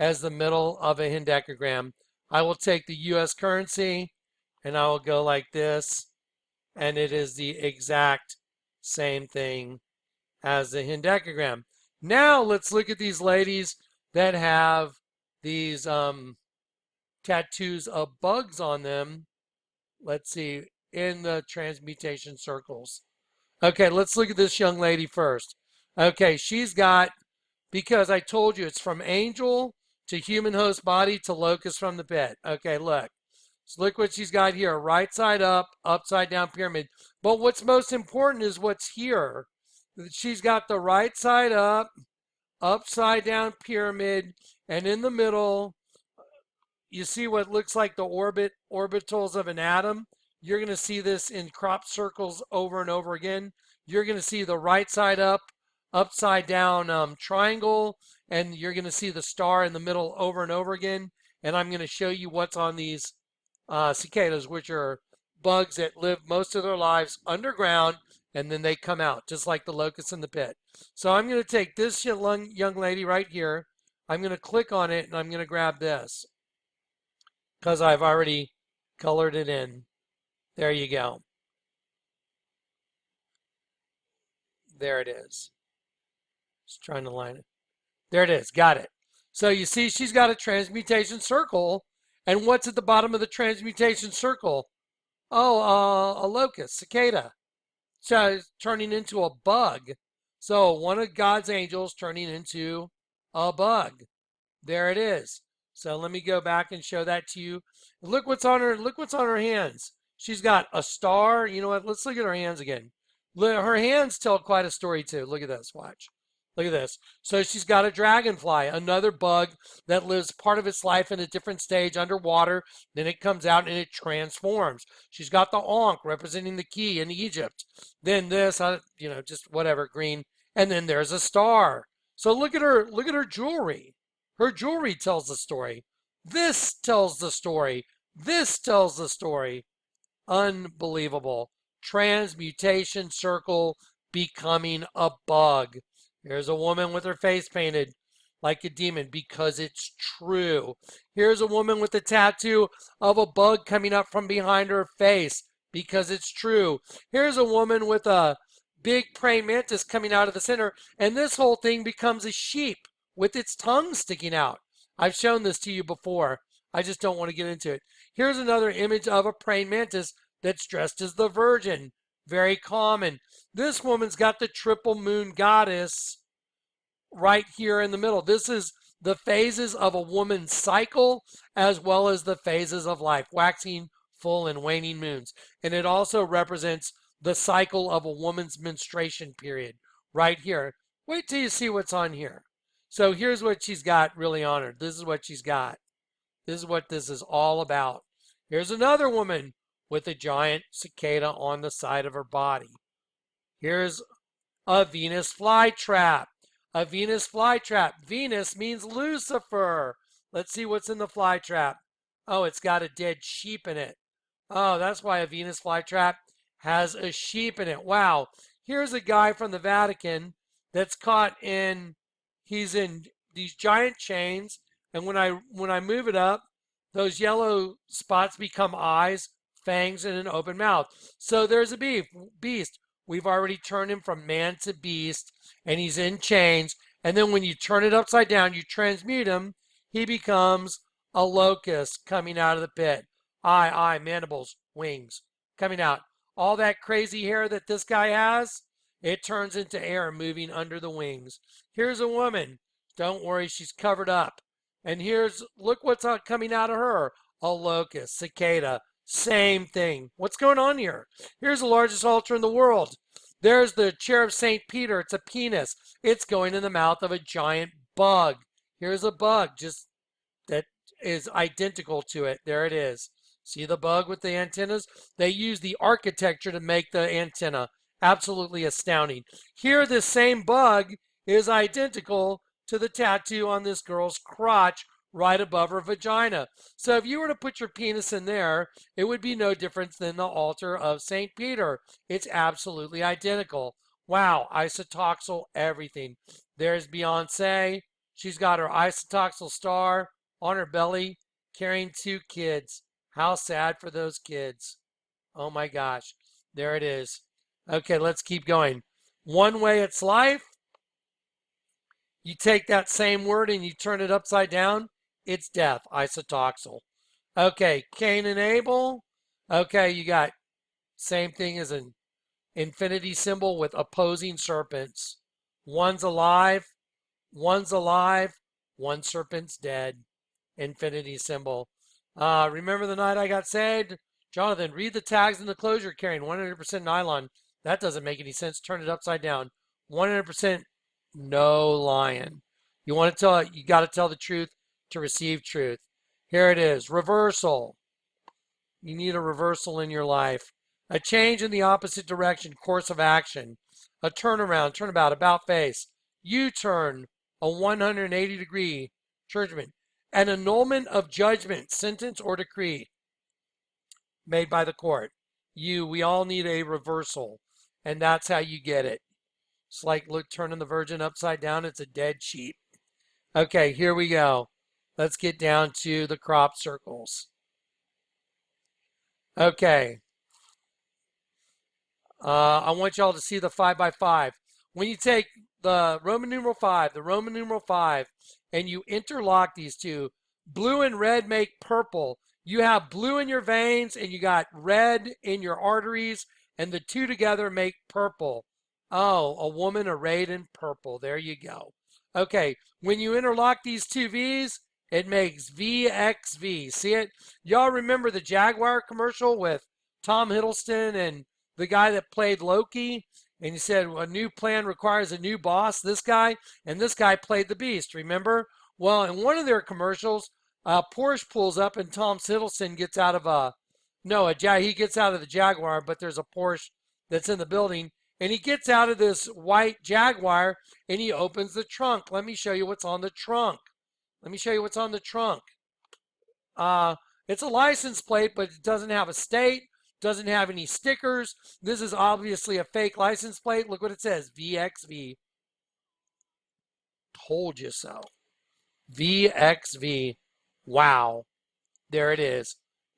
as the middle of a hendecagram. I will take the US currency and I will go like this, and it is the exact same thing as the hendecagram. Now let's look at these ladies that have these tattoos of bugs on them. Let's see, in the transmutation circles. Okay, let's look at this young lady first. Okay, she's got, because I told you it's from angel to human host body to locust from the pit. Okay, look. So look what she's got here. Right side up, upside down pyramid. But what's most important is what's here. She's got the right side up, upside down pyramid, and in the middle, you see what looks like the orbitals of an atom. You're going to see this in crop circles over and over again. You're going to see the right side up, upside down triangle, and you're going to see the star in the middle over and over again. And I'm going to show you what's on these cicadas, which are bugs that live most of their lives underground, and then they come out, just like the locusts in the pit. So I'm going to take this young lady right here. I'm going to click on it, and I'm going to grab this because I've already colored it in. There you go. There it is. Just trying to line it. There it is. Got it. So you see she's got a transmutation circle. And what's at the bottom of the transmutation circle? Oh, a locust, cicada. So turning into a bug. So one of God's angels turning into a bug. There it is. So let me go back and show that to you. Look what's on her. Look what's on her hands. She's got a star. You know what? Let's look at her hands again. Her hands tell quite a story too. Look at this. Watch. Look at this. So she's got a dragonfly, another bug that lives part of its life in a different stage underwater. Then it comes out and it transforms. She's got the Ankh representing the key in Egypt. Then this, just whatever, green. And then there's a star. So look at her. Look at her jewelry. Her jewelry tells the story. This tells the story. This tells the story. Unbelievable. Transmutation circle becoming a bug. Here's a woman with her face painted like a demon because it's true. Here's a woman with a tattoo of a bug coming up from behind her face because it's true. Here's a woman with a big praying mantis coming out of the center, and this whole thing becomes a sheep with its tongue sticking out. I've shown this to you before. I just don't want to get into it. Here's another image of a praying mantis that's dressed as the Virgin. Very common. This woman's got the triple moon goddess right here in the middle. This is the phases of a woman's cycle as well as the phases of life, waxing, full, and waning moons. And it also represents the cycle of a woman's menstruation period right here. Wait till you see what's on here. So here's what she's got really on her. This is what she's got. This is what this is all about. Here's another woman with a giant cicada on the side of her body. Here's a Venus flytrap. A Venus flytrap. Venus means Lucifer. Let's see what's in the flytrap. Oh, it's got a dead sheep in it. Oh, that's why a Venus flytrap has a sheep in it. Wow. Here's a guy from the Vatican that's caught in, he's in these giant chains, and when I move it up, those yellow spots become eyes, fangs, and an open mouth. So there's a beast. We've already turned him from man to beast, and he's in chains. And then when you turn it upside down, you transmute him, he becomes a locust coming out of the pit. Eye, mandibles, wings coming out. All that crazy hair that this guy has, it turns into air moving under the wings. Here's a woman. Don't worry, she's covered up. And look what's coming out of her. A locust, cicada, same thing. What's going on here? Here's the largest altar in the world. There's the chair of St. Peter. It's a penis. It's going in the mouth of a giant bug. Here's a bug just that is identical to it. There it is. See the bug with the antennas? They use the architecture to make the antenna. Absolutely astounding. Here, this same bug is identical to the tattoo on this girl's crotch right above her vagina. So if you were to put your penis in there, it would be no different than the altar of St. Peter. It's absolutely identical. Wow, isotoxal everything. There's Beyonce. She's got her isotoxal star on her belly, carrying 2 kids. How sad for those kids. Oh my gosh. There it is. Okay, let's keep going. One way it's life. You take that same word and you turn it upside down. It's death, isotoxal. Okay, Cain and Abel. Okay, you got same thing as an infinity symbol with opposing serpents. One's alive, one serpent's dead. Infinity symbol. Remember the night I got saved? Jonathan, read the tags in the clothes you're carrying. 100% nylon. That doesn't make any sense. Turn it upside down. 100% no lion. You got to tell the truth to receive truth. Here it is. Reversal. You need a reversal in your life. A change in the opposite direction, course of action. A turnaround, turnabout, about face. U-turn, a 180-degree judgment. An annulment of judgment, sentence, or decree made by the court. We all need a reversal, and that's how you get it. It's like, look, turning the Virgin upside down. It's a dead sheep. Okay, here we go. Let's get down to the crop circles. Okay. I want y'all to see the 5 by 5. When you take the Roman numeral 5, the Roman numeral 5, and you interlock these two, blue and red make purple. You have blue in your veins and you got red in your arteries, and the two together make purple. Oh, a woman arrayed in purple. There you go. Okay, when you interlock these two V's, it makes VXV. See it? Y'all remember the Jaguar commercial with Tom Hiddleston and the guy that played Loki? And he said, a new plan requires a new boss, this guy, and this guy played the Beast, remember? Well, in one of their commercials, Porsche pulls up and Tom Hiddleston gets out of he gets out of the Jaguar, but there's a Porsche that's in the building. And he gets out of this white Jaguar and he opens the trunk. Let me show you what's on the trunk. It's a license plate, but it doesn't have a state, doesn't have any stickers. This is obviously a fake license plate. Look what it says, VXV. Told you so. VXV. Wow. There it is.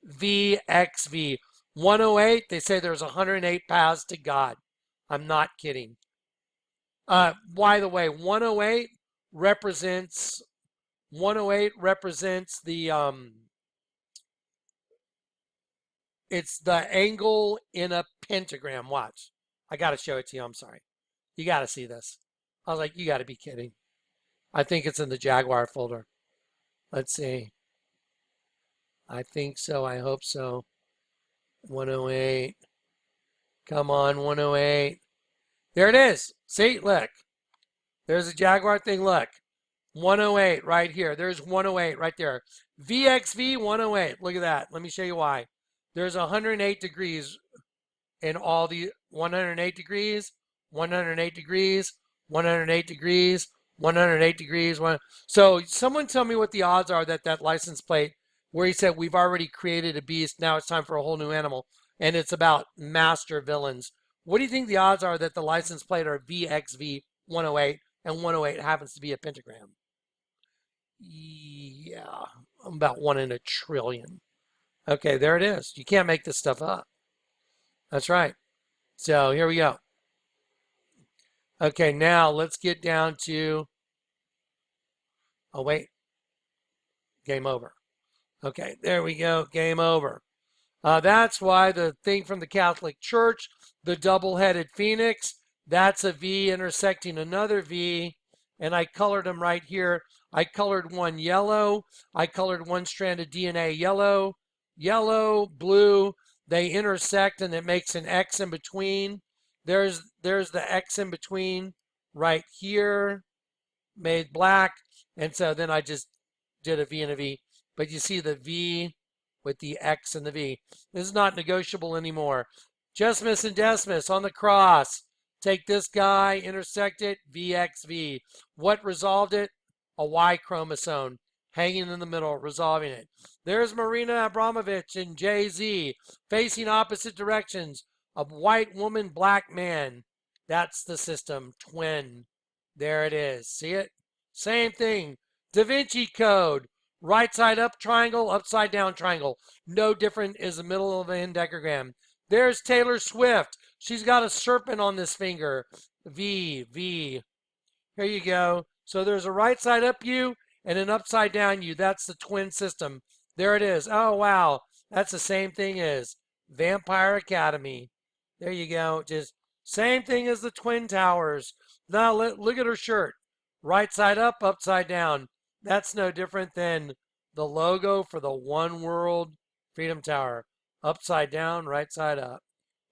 VXV. 108, they say there's 108 paths to God. I'm not kidding. By the way, 108 represents the it's the angle in a pentagram. Watch. I got to show it to you. I'm sorry. You got to see this. I was like, you got to be kidding. I think it's in the Jaguar folder. Let's see. I think so. I hope so. 108. Come on, 108. There it is. See, look. There's a Jaguar thing. Look. 108 right here. There's 108 right there. VXV 108. Look at that. Let me show you why. There's 108 degrees in all the 108 degrees, 108 degrees, 108 degrees, 108 degrees. So someone tell me what the odds are that license plate where he said we've already created a beast, now it's time for a whole new animal, and it's about master villains. What do you think the odds are that the license plate are VXV 108 and 108 happens to be a pentagram? Yeah, about 1 in a trillion. Okay, there it is. You can't make this stuff up. That's right. So here we go. Okay, now let's get down to, oh wait, game over. Okay, there we go, game over. That's why the thing from the Catholic Church, the double-headed phoenix, that's a V intersecting another V, and I colored them right here. I colored one yellow. I colored one strand of DNA yellow. Yellow, blue, they intersect and it makes an X in between. There's the X in between right here, made black. And so then I just did a V and a V. But you see the V with the X and the V. This is not negotiable anymore. Decimus and Decimus on the cross. Take this guy, intersect it, VXV. What resolved it? A Y chromosome hanging in the middle, resolving it. There's Marina Abramovich and Jay-Z facing opposite directions. A white woman, black man. That's the system. Twin. There it is. See it? Same thing. Da Vinci Code. Right side up triangle, upside down triangle. No different is the middle of an endecagram. There's Taylor Swift. She's got a serpent on this finger. V, V. Here you go. So there's a right side up U and an upside down U. That's the twin system. There it is. Oh, wow. That's the same thing as Vampire Academy. There you go. Just same thing as the Twin Towers. Now look at her shirt. Right side up, upside down. That's no different than the logo for the One World Freedom Tower. Upside down, right side up.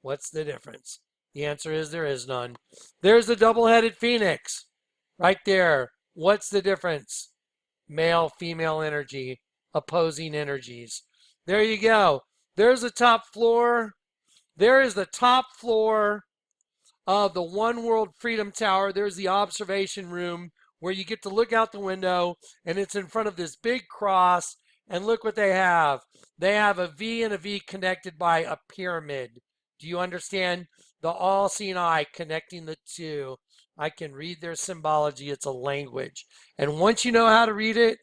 What's the difference? The answer is there is none. There's the double-headed phoenix. Right there. What's the difference? Male, female energy, opposing energies. There you go. There's the top floor. There is the top floor of the One World Freedom Tower. There's the observation room where you get to look out the window, and it's in front of this big cross. And look what they have. They have a V and a V connected by a pyramid. Do you understand? The all-seeing eye connecting the two. I can read their symbology. It's a language. And once you know how to read it,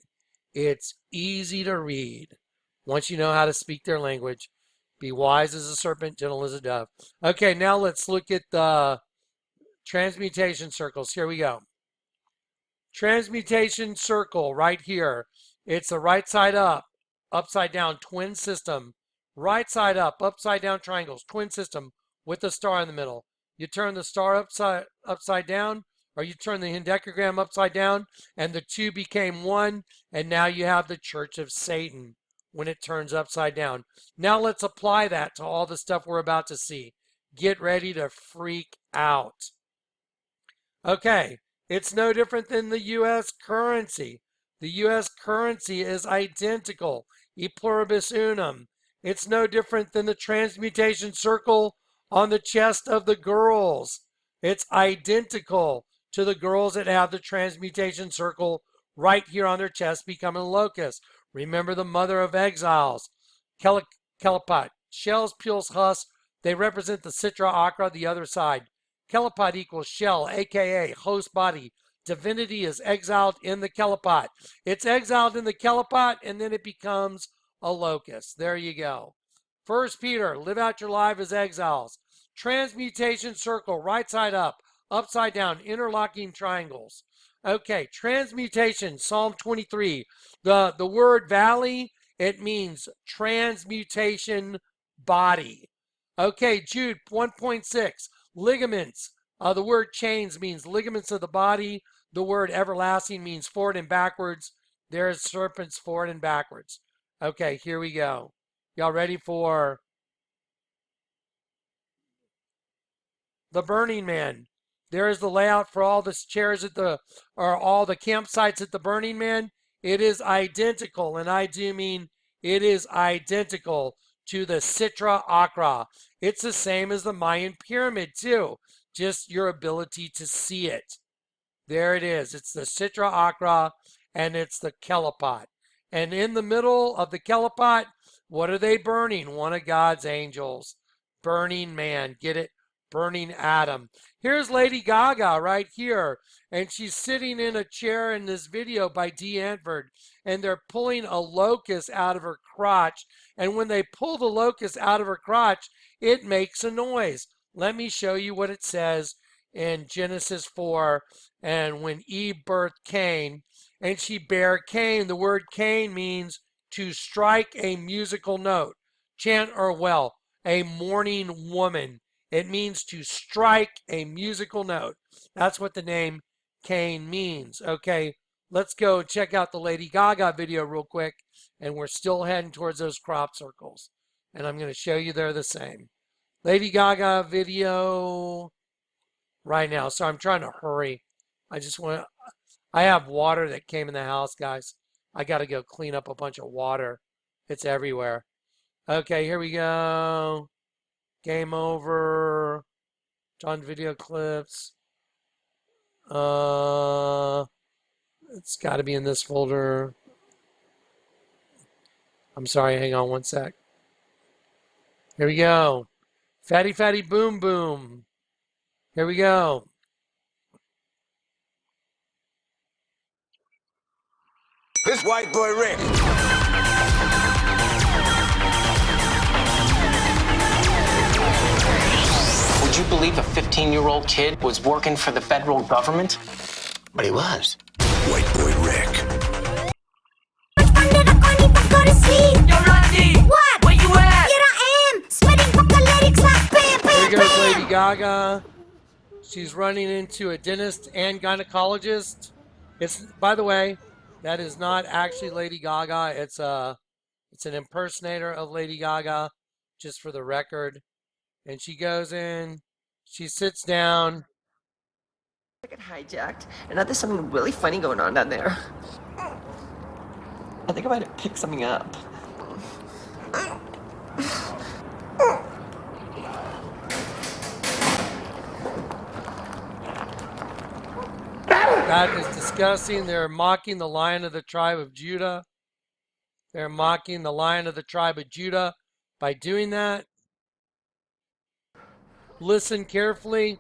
it's easy to read. Once you know how to speak their language, be wise as a serpent, gentle as a dove. Okay, now let's look at the transmutation circles. Here we go. Transmutation circle right here. It's the right side up, upside down, twin system. Right side up, upside down triangles, twin system with a star in the middle. You turn the star upside down, or you turn the hendecagram upside down, and the two became one, and now you have the Church of Satan when it turns upside down. Now let's apply that to all the stuff we're about to see. Get ready to freak out. Okay, it's no different than the U.S. currency. The U.S. currency is identical, e pluribus unum. It's no different than the transmutation circle on the chest of the girls. It's identical to the girls that have the transmutation circle right here on their chest becoming a locust. Remember the mother of exiles, Kelipot. Shells, peels, husks, they represent the Citra Akra, the other side. Kelipot equals shell, aka host body. Divinity is exiled in the Kelipot. It's exiled in the Kelipot, and then it becomes a locust. There you go. 1 Peter, live out your life as exiles. Transmutation circle, right side up, upside down, interlocking triangles. Okay, transmutation, Psalm 23. The word valley, it means transmutation body. Okay, Jude 1.6, ligaments. The word chains means ligaments of the body. The word everlasting means forward and backwards. There's serpents forward and backwards. Okay, here we go. Y'all ready for the Burning Man? There is the layout for all the chairs or all the campsites at the Burning Man. It is identical, and I do mean it is identical to the Citra Akra. It's the same as the Mayan pyramid too, just your ability to see it. There it is. It's the Citra Akra, and it's the Kelipot. And in the middle of the Kelipot, what are they burning? One of God's angels. Burning Man. Get it? Burning Adam. Here's Lady Gaga right here. And she's sitting in a chair in this video by Dee Antford. And they're pulling a locust out of her crotch. And when they pull the locust out of her crotch, it makes a noise. Let me show you what it says in Genesis 4. And when Eve birthed Cain, and she bare Cain, the word Cain means to strike a musical note, chant or well, a mourning woman. It means to strike a musical note. That's what the name Cain means. Okay, let's go check out the Lady Gaga video real quick, and we're still heading towards those crop circles. And I'm going to show you they're the same. Lady Gaga video right now. So I'm trying to hurry. I have water that came in the house, guys. I got to go clean up a bunch of water. It's everywhere. Okay, here we go. Game over. John video clips. It's got to be in this folder. I'm sorry, hang on one sec. Here we go. Fatty Fatty Boom Boom. Here we go. This white boy Rick. Would you believe a 15-year-old kid was working for the federal government? But he was. White boy Rick. Go to sleep. Yo, Rodney! What? Where you at? Here I am, spitting vocaletics like bam, Here bam, goes bam. Lady Gaga. She's running into a dentist and gynecologist. It's, by the way, that is not actually Lady Gaga. It's an impersonator of Lady Gaga, just for the record. And she goes in, she sits down. I got hijacked, and now there's something really funny going on down there. I think I might have picked something up. That is disgusting. They're mocking the Lion of the tribe of Judah. They're mocking the Lion of the tribe of Judah by doing that. Listen carefully.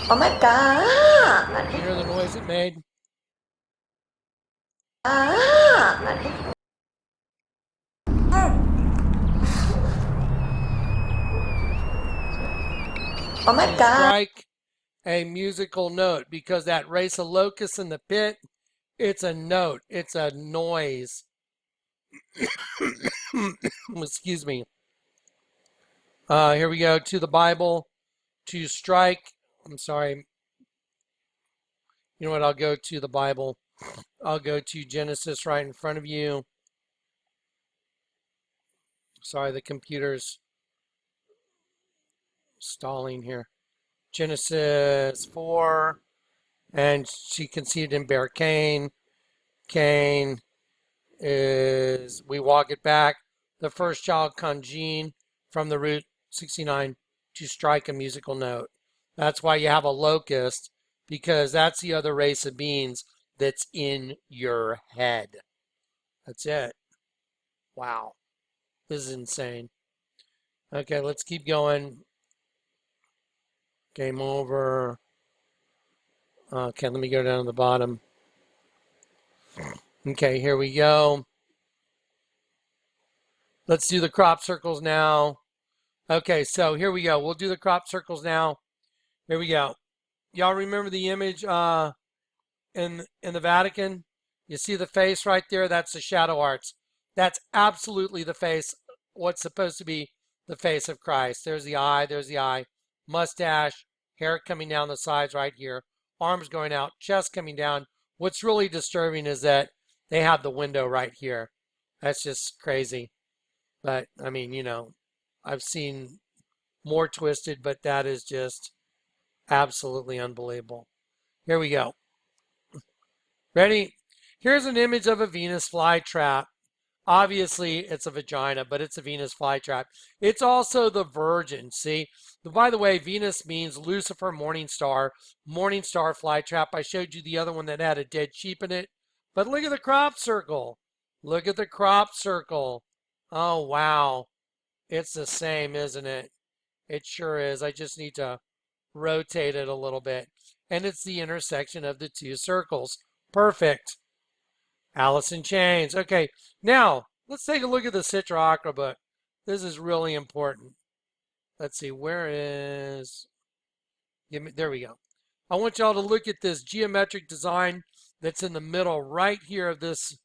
Oh my god! You hear the noise it made? Ah! Oh my You god! strike a musical note because that race of locusts in the pit, it's a note, it's a noise. Excuse me. Here we go to the Bible. To strike, I'm sorry. You know what? I'll go to the Bible. I'll go to Genesis right in front of you. Sorry, the computer's stalling here. Genesis 4. And she conceived and bare Cain. Cain is, we walk it back. The first child congened from the root 69 to strike a musical note. That's why you have a locust, because that's the other race of beings that's in your head. That's it. Wow. This is insane. Okay, let's keep going. Game over. Okay, let me go down to the bottom. Okay, here we go. Let's do the crop circles now. Okay, so here we go. We'll do the crop circles now. Here we go. Y'all remember the image in the Vatican? You see the face right there? That's the shadow arts. That's absolutely the face, what's supposed to be the face of Christ. There's the eye, mustache, hair coming down the sides right here, arms going out, chest coming down. What's really disturbing is that they have the window right here. That's just crazy. But I mean, you know, I've seen more twisted, but that is just absolutely unbelievable. Here we go. Ready? Here's an image of a Venus flytrap. Obviously, it's a vagina, but it's a Venus flytrap. It's also the Virgin, see? By the way, Venus means Lucifer, morning star flytrap. I showed you the other one that had a dead sheep in it. But look at the crop circle. Look at the crop circle. Oh, wow. It's the same, isn't it? It sure is. I just need to rotate it a little bit. And it's the intersection of the two circles. Perfect. Alice in Chains. Okay, now let's take a look at the Citra Aqua book. This is really important. Let's see, where is... There we go. I want y'all to look at this geometric design that's in the middle right here of this.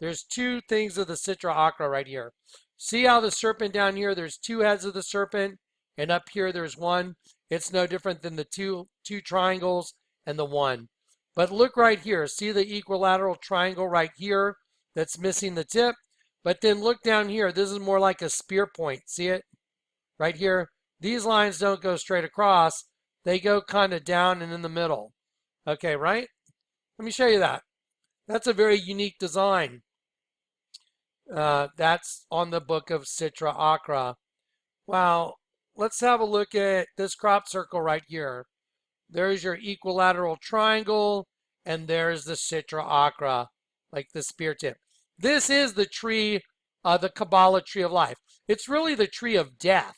There's two things of the Citra Aqua right here. See how the serpent down here, there's two heads of the serpent, and up here there's one. It's no different than the two triangles and the one. But look right here. See the equilateral triangle right here that's missing the tip? But then look down here. This is more like a spear point. See it? Right here. These lines don't go straight across. They go kind of down and in the middle. Okay, right? Let me show you that. That's a very unique design. That's on the book of Citra Aqua. Wow. Let's have a look at this crop circle right here. There's your equilateral triangle, and there's the Citra Aqua, like the spear tip. This is the tree, the Kabbalah tree of life. It's really the tree of death,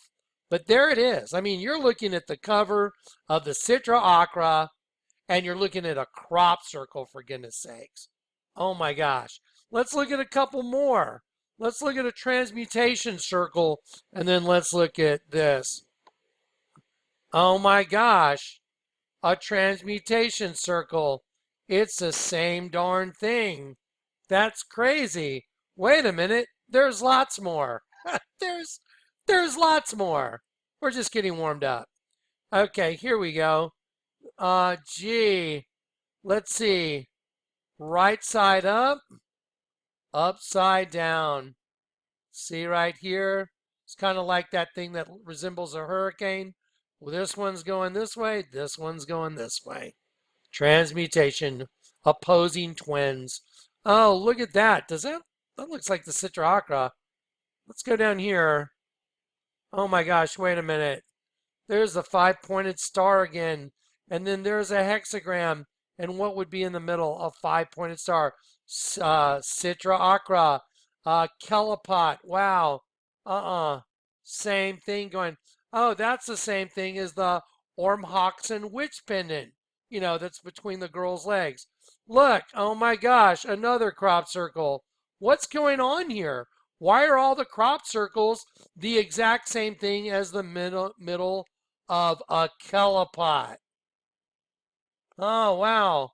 but there it is. I mean, you're looking at the cover of the Citra Aqua, and you're looking at a crop circle, for goodness sakes. Oh my gosh. Let's look at a couple more. Let's look at a transmutation circle, and then let's look at this. Oh my gosh. A transmutation circle. It's the same darn thing. That's crazy. Wait a minute. There's lots more. there's lots more. We're just getting warmed up. Okay, here we go. Gee. Let's see. Right side up, upside down. See right here? It's kind of like that thing that resembles a hurricane. Well, this one's going this way, this one's going this way. Transmutation, opposing twins. Oh, look at that. That looks like the Citra Aqua. Let's go down here. Oh my gosh, wait a minute. There's the 5-pointed star again. And then there's a hexagram. And what would be in the middle? A five-pointed star. Citra Acra. Kelipot. Wow. Same thing going. Oh, that's the same thing as the Ormhoxen witch pendant. You know, that's between the girl's legs. Look, oh my gosh, another crop circle. What's going on here? Why are all the crop circles the exact same thing as the middle of a Kelipot? Oh, wow.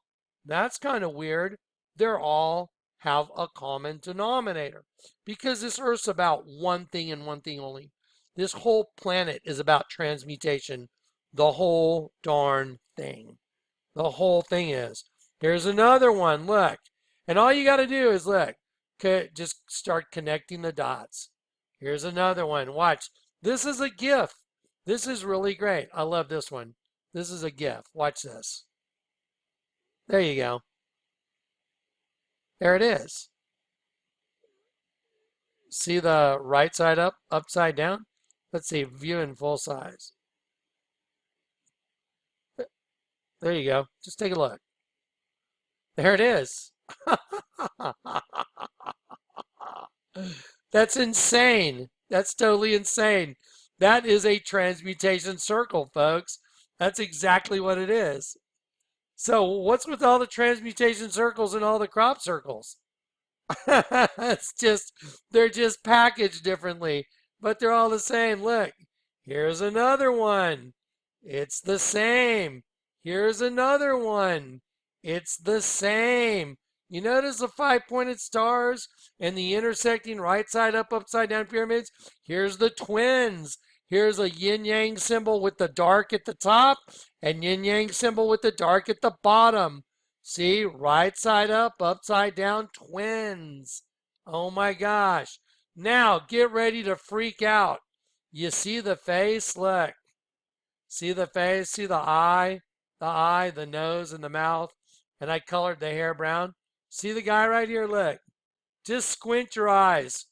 That's kind of weird. They're all have a common denominator because this Earth's about one thing and one thing only. This whole planet is about transmutation. The whole darn thing. The whole thing is. Here's another one. Look. And all you got to do is look. Just start connecting the dots. Here's another one. Watch. This is a GIF. This is really great. I love this one. This is a GIF. Watch this. There you go. There it is. See the right side up, upside down? Let's see, view in full size. There you go. Just take a look. There it is. That's insane. That's totally insane. That is a transmutation circle, folks. That's exactly what it is. So what's with all the transmutation circles and all the crop circles? It's just, they're just packaged differently, but they're all the same. Look, here's another one. It's the same. Here's another one. It's the same. You notice the five-pointed stars and the intersecting right side up, upside down pyramids? Here's the twins. Here's a yin-yang symbol with the dark at the top and yin-yang symbol with the dark at the bottom. See, right side up, upside down, twins. Oh my gosh. Now, get ready to freak out. You see the face? Look. See the face? See the eye, the nose, and the mouth? And I colored the hair brown. See the guy right here? Look. Just squint your eyes.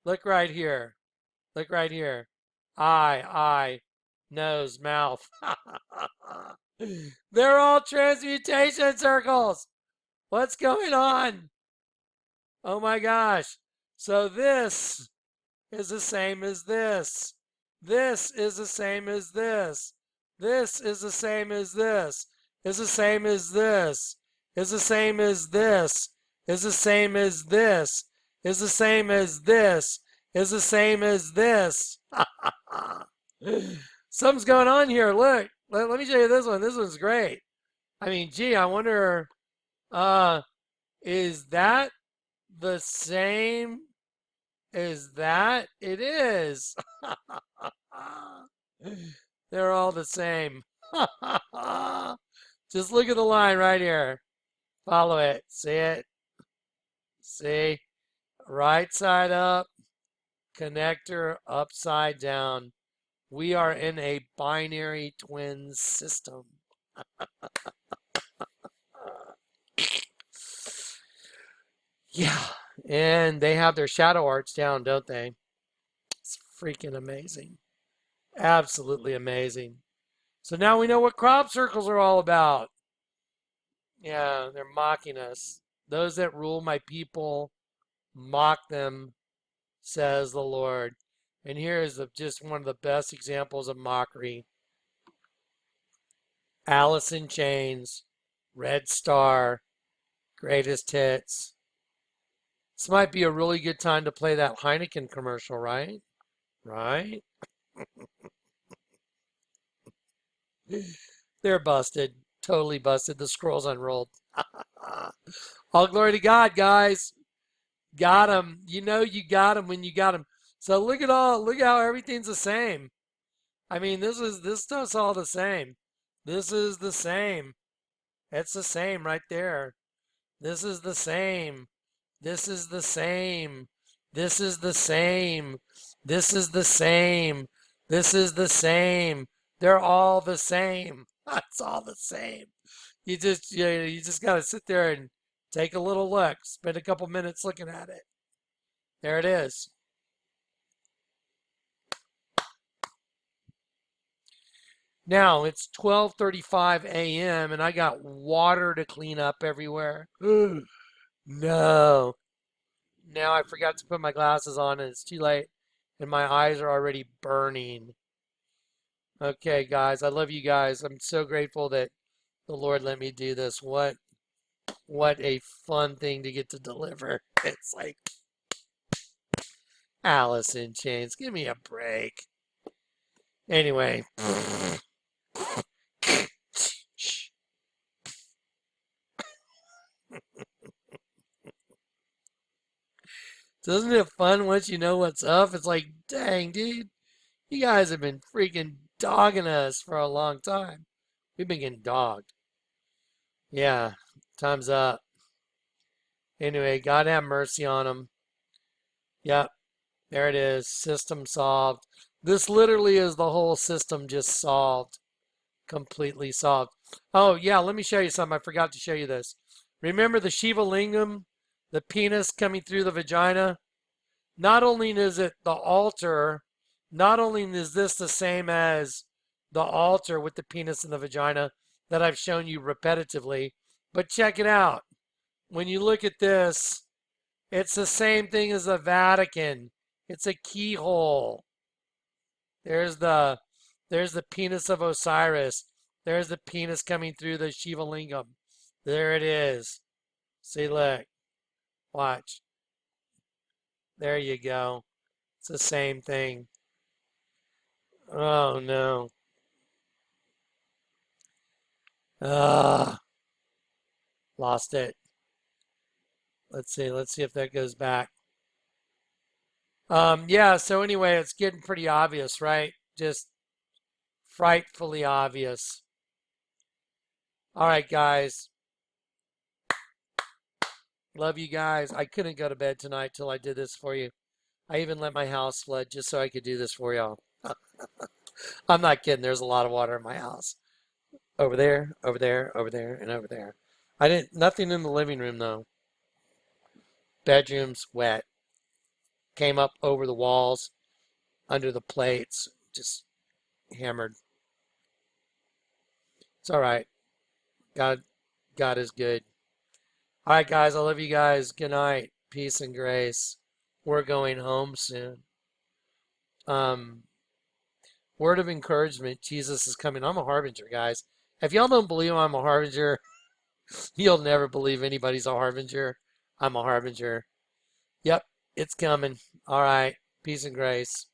Look right here. Look right here. Eye, nose, mouth. They're all transmutation circles. What's going on? Oh my gosh. So this is the same as this. This is the same as this. This is the same as this. Is the same as this. Is the same as this. Is the same as this. Is the same as this. Is the same as this. Something's going on here. Look, let me show you this one. This one's great. I mean, gee, I wonder, is that the same as that? It is. They're all the same. Just look at the line right here. Follow it. See it? See? Right side up. Connector upside down. We are in a binary twin system. Yeah, and they have their shadow arts down, don't they? It's freaking amazing. Absolutely amazing. So now we know what crop circles are all about. Yeah, they're mocking us. Those that rule my people mock them, says the Lord. And here is just one of the best examples of mockery. Alice in Chains, Red Star, Greatest Hits. This might be a really good time to play that Heineken commercial, right? Right? They're busted. Totally busted. The scroll's unrolled. All glory to God, guys. Got them. You know you got them when you got them. So look how everything's the same. I mean, this stuff's all the same. This is the same. It's the same right there. This is the same. This is the same. This is the same. This is the same. This is the same. They're all the same. It's all the same. You just got to sit there and take a little look. Spend a couple minutes looking at it. There it is. Now it's 12:35 a.m. and I got water to clean up everywhere. No. Now I forgot to put my glasses on and it's too late and my eyes are already burning. Okay, guys, I love you guys. I'm so grateful that the Lord let me do this. What a fun thing to get to deliver. It's like Alice in Chains. Give me a break. Anyway. Isn't it fun once you know what's up? It's like, dang, dude, you guys have been freaking dogging us for a long time. We've been getting dogged. Yeah, time's up. Anyway, God have mercy on them. Yep, there it is. System solved. This literally is the whole system just solved. Completely solved. Oh, yeah, let me show you something. I forgot to show you this. Remember the Shiva Lingam, the penis coming through the vagina? Not only is it the altar, not only is this the same as the altar with the penis and the vagina that I've shown you repetitively, but check it out. When you look at this, it's the same thing as the Vatican. It's a keyhole. There's the penis of Osiris. There's the penis coming through the Shiva Lingam. There it is. See, look. Watch. There you go. It's the same thing. Oh no. Lost it. Let's see if that goes back. Yeah, so anyway, it's getting pretty obvious, right? Just frightfully obvious. All right, guys. Love you guys. I couldn't go to bed tonight till I did this for you. I even let my house flood just so I could do this for y'all. I'm not kidding. There's a lot of water in my house. Over there, over there, over there, and over there. Nothing in the living room though. Bedroom's wet. Came up over the walls, under the plates, just hammered. It's all right. God is good. All right, guys. I love you guys. Good night. Peace and grace. We're going home soon. Word of encouragement. Jesus is coming. I'm a harbinger, guys. If y'all don't believe I'm a harbinger, you'll never believe anybody's a harbinger. I'm a harbinger. Yep, it's coming. All right. Peace and grace.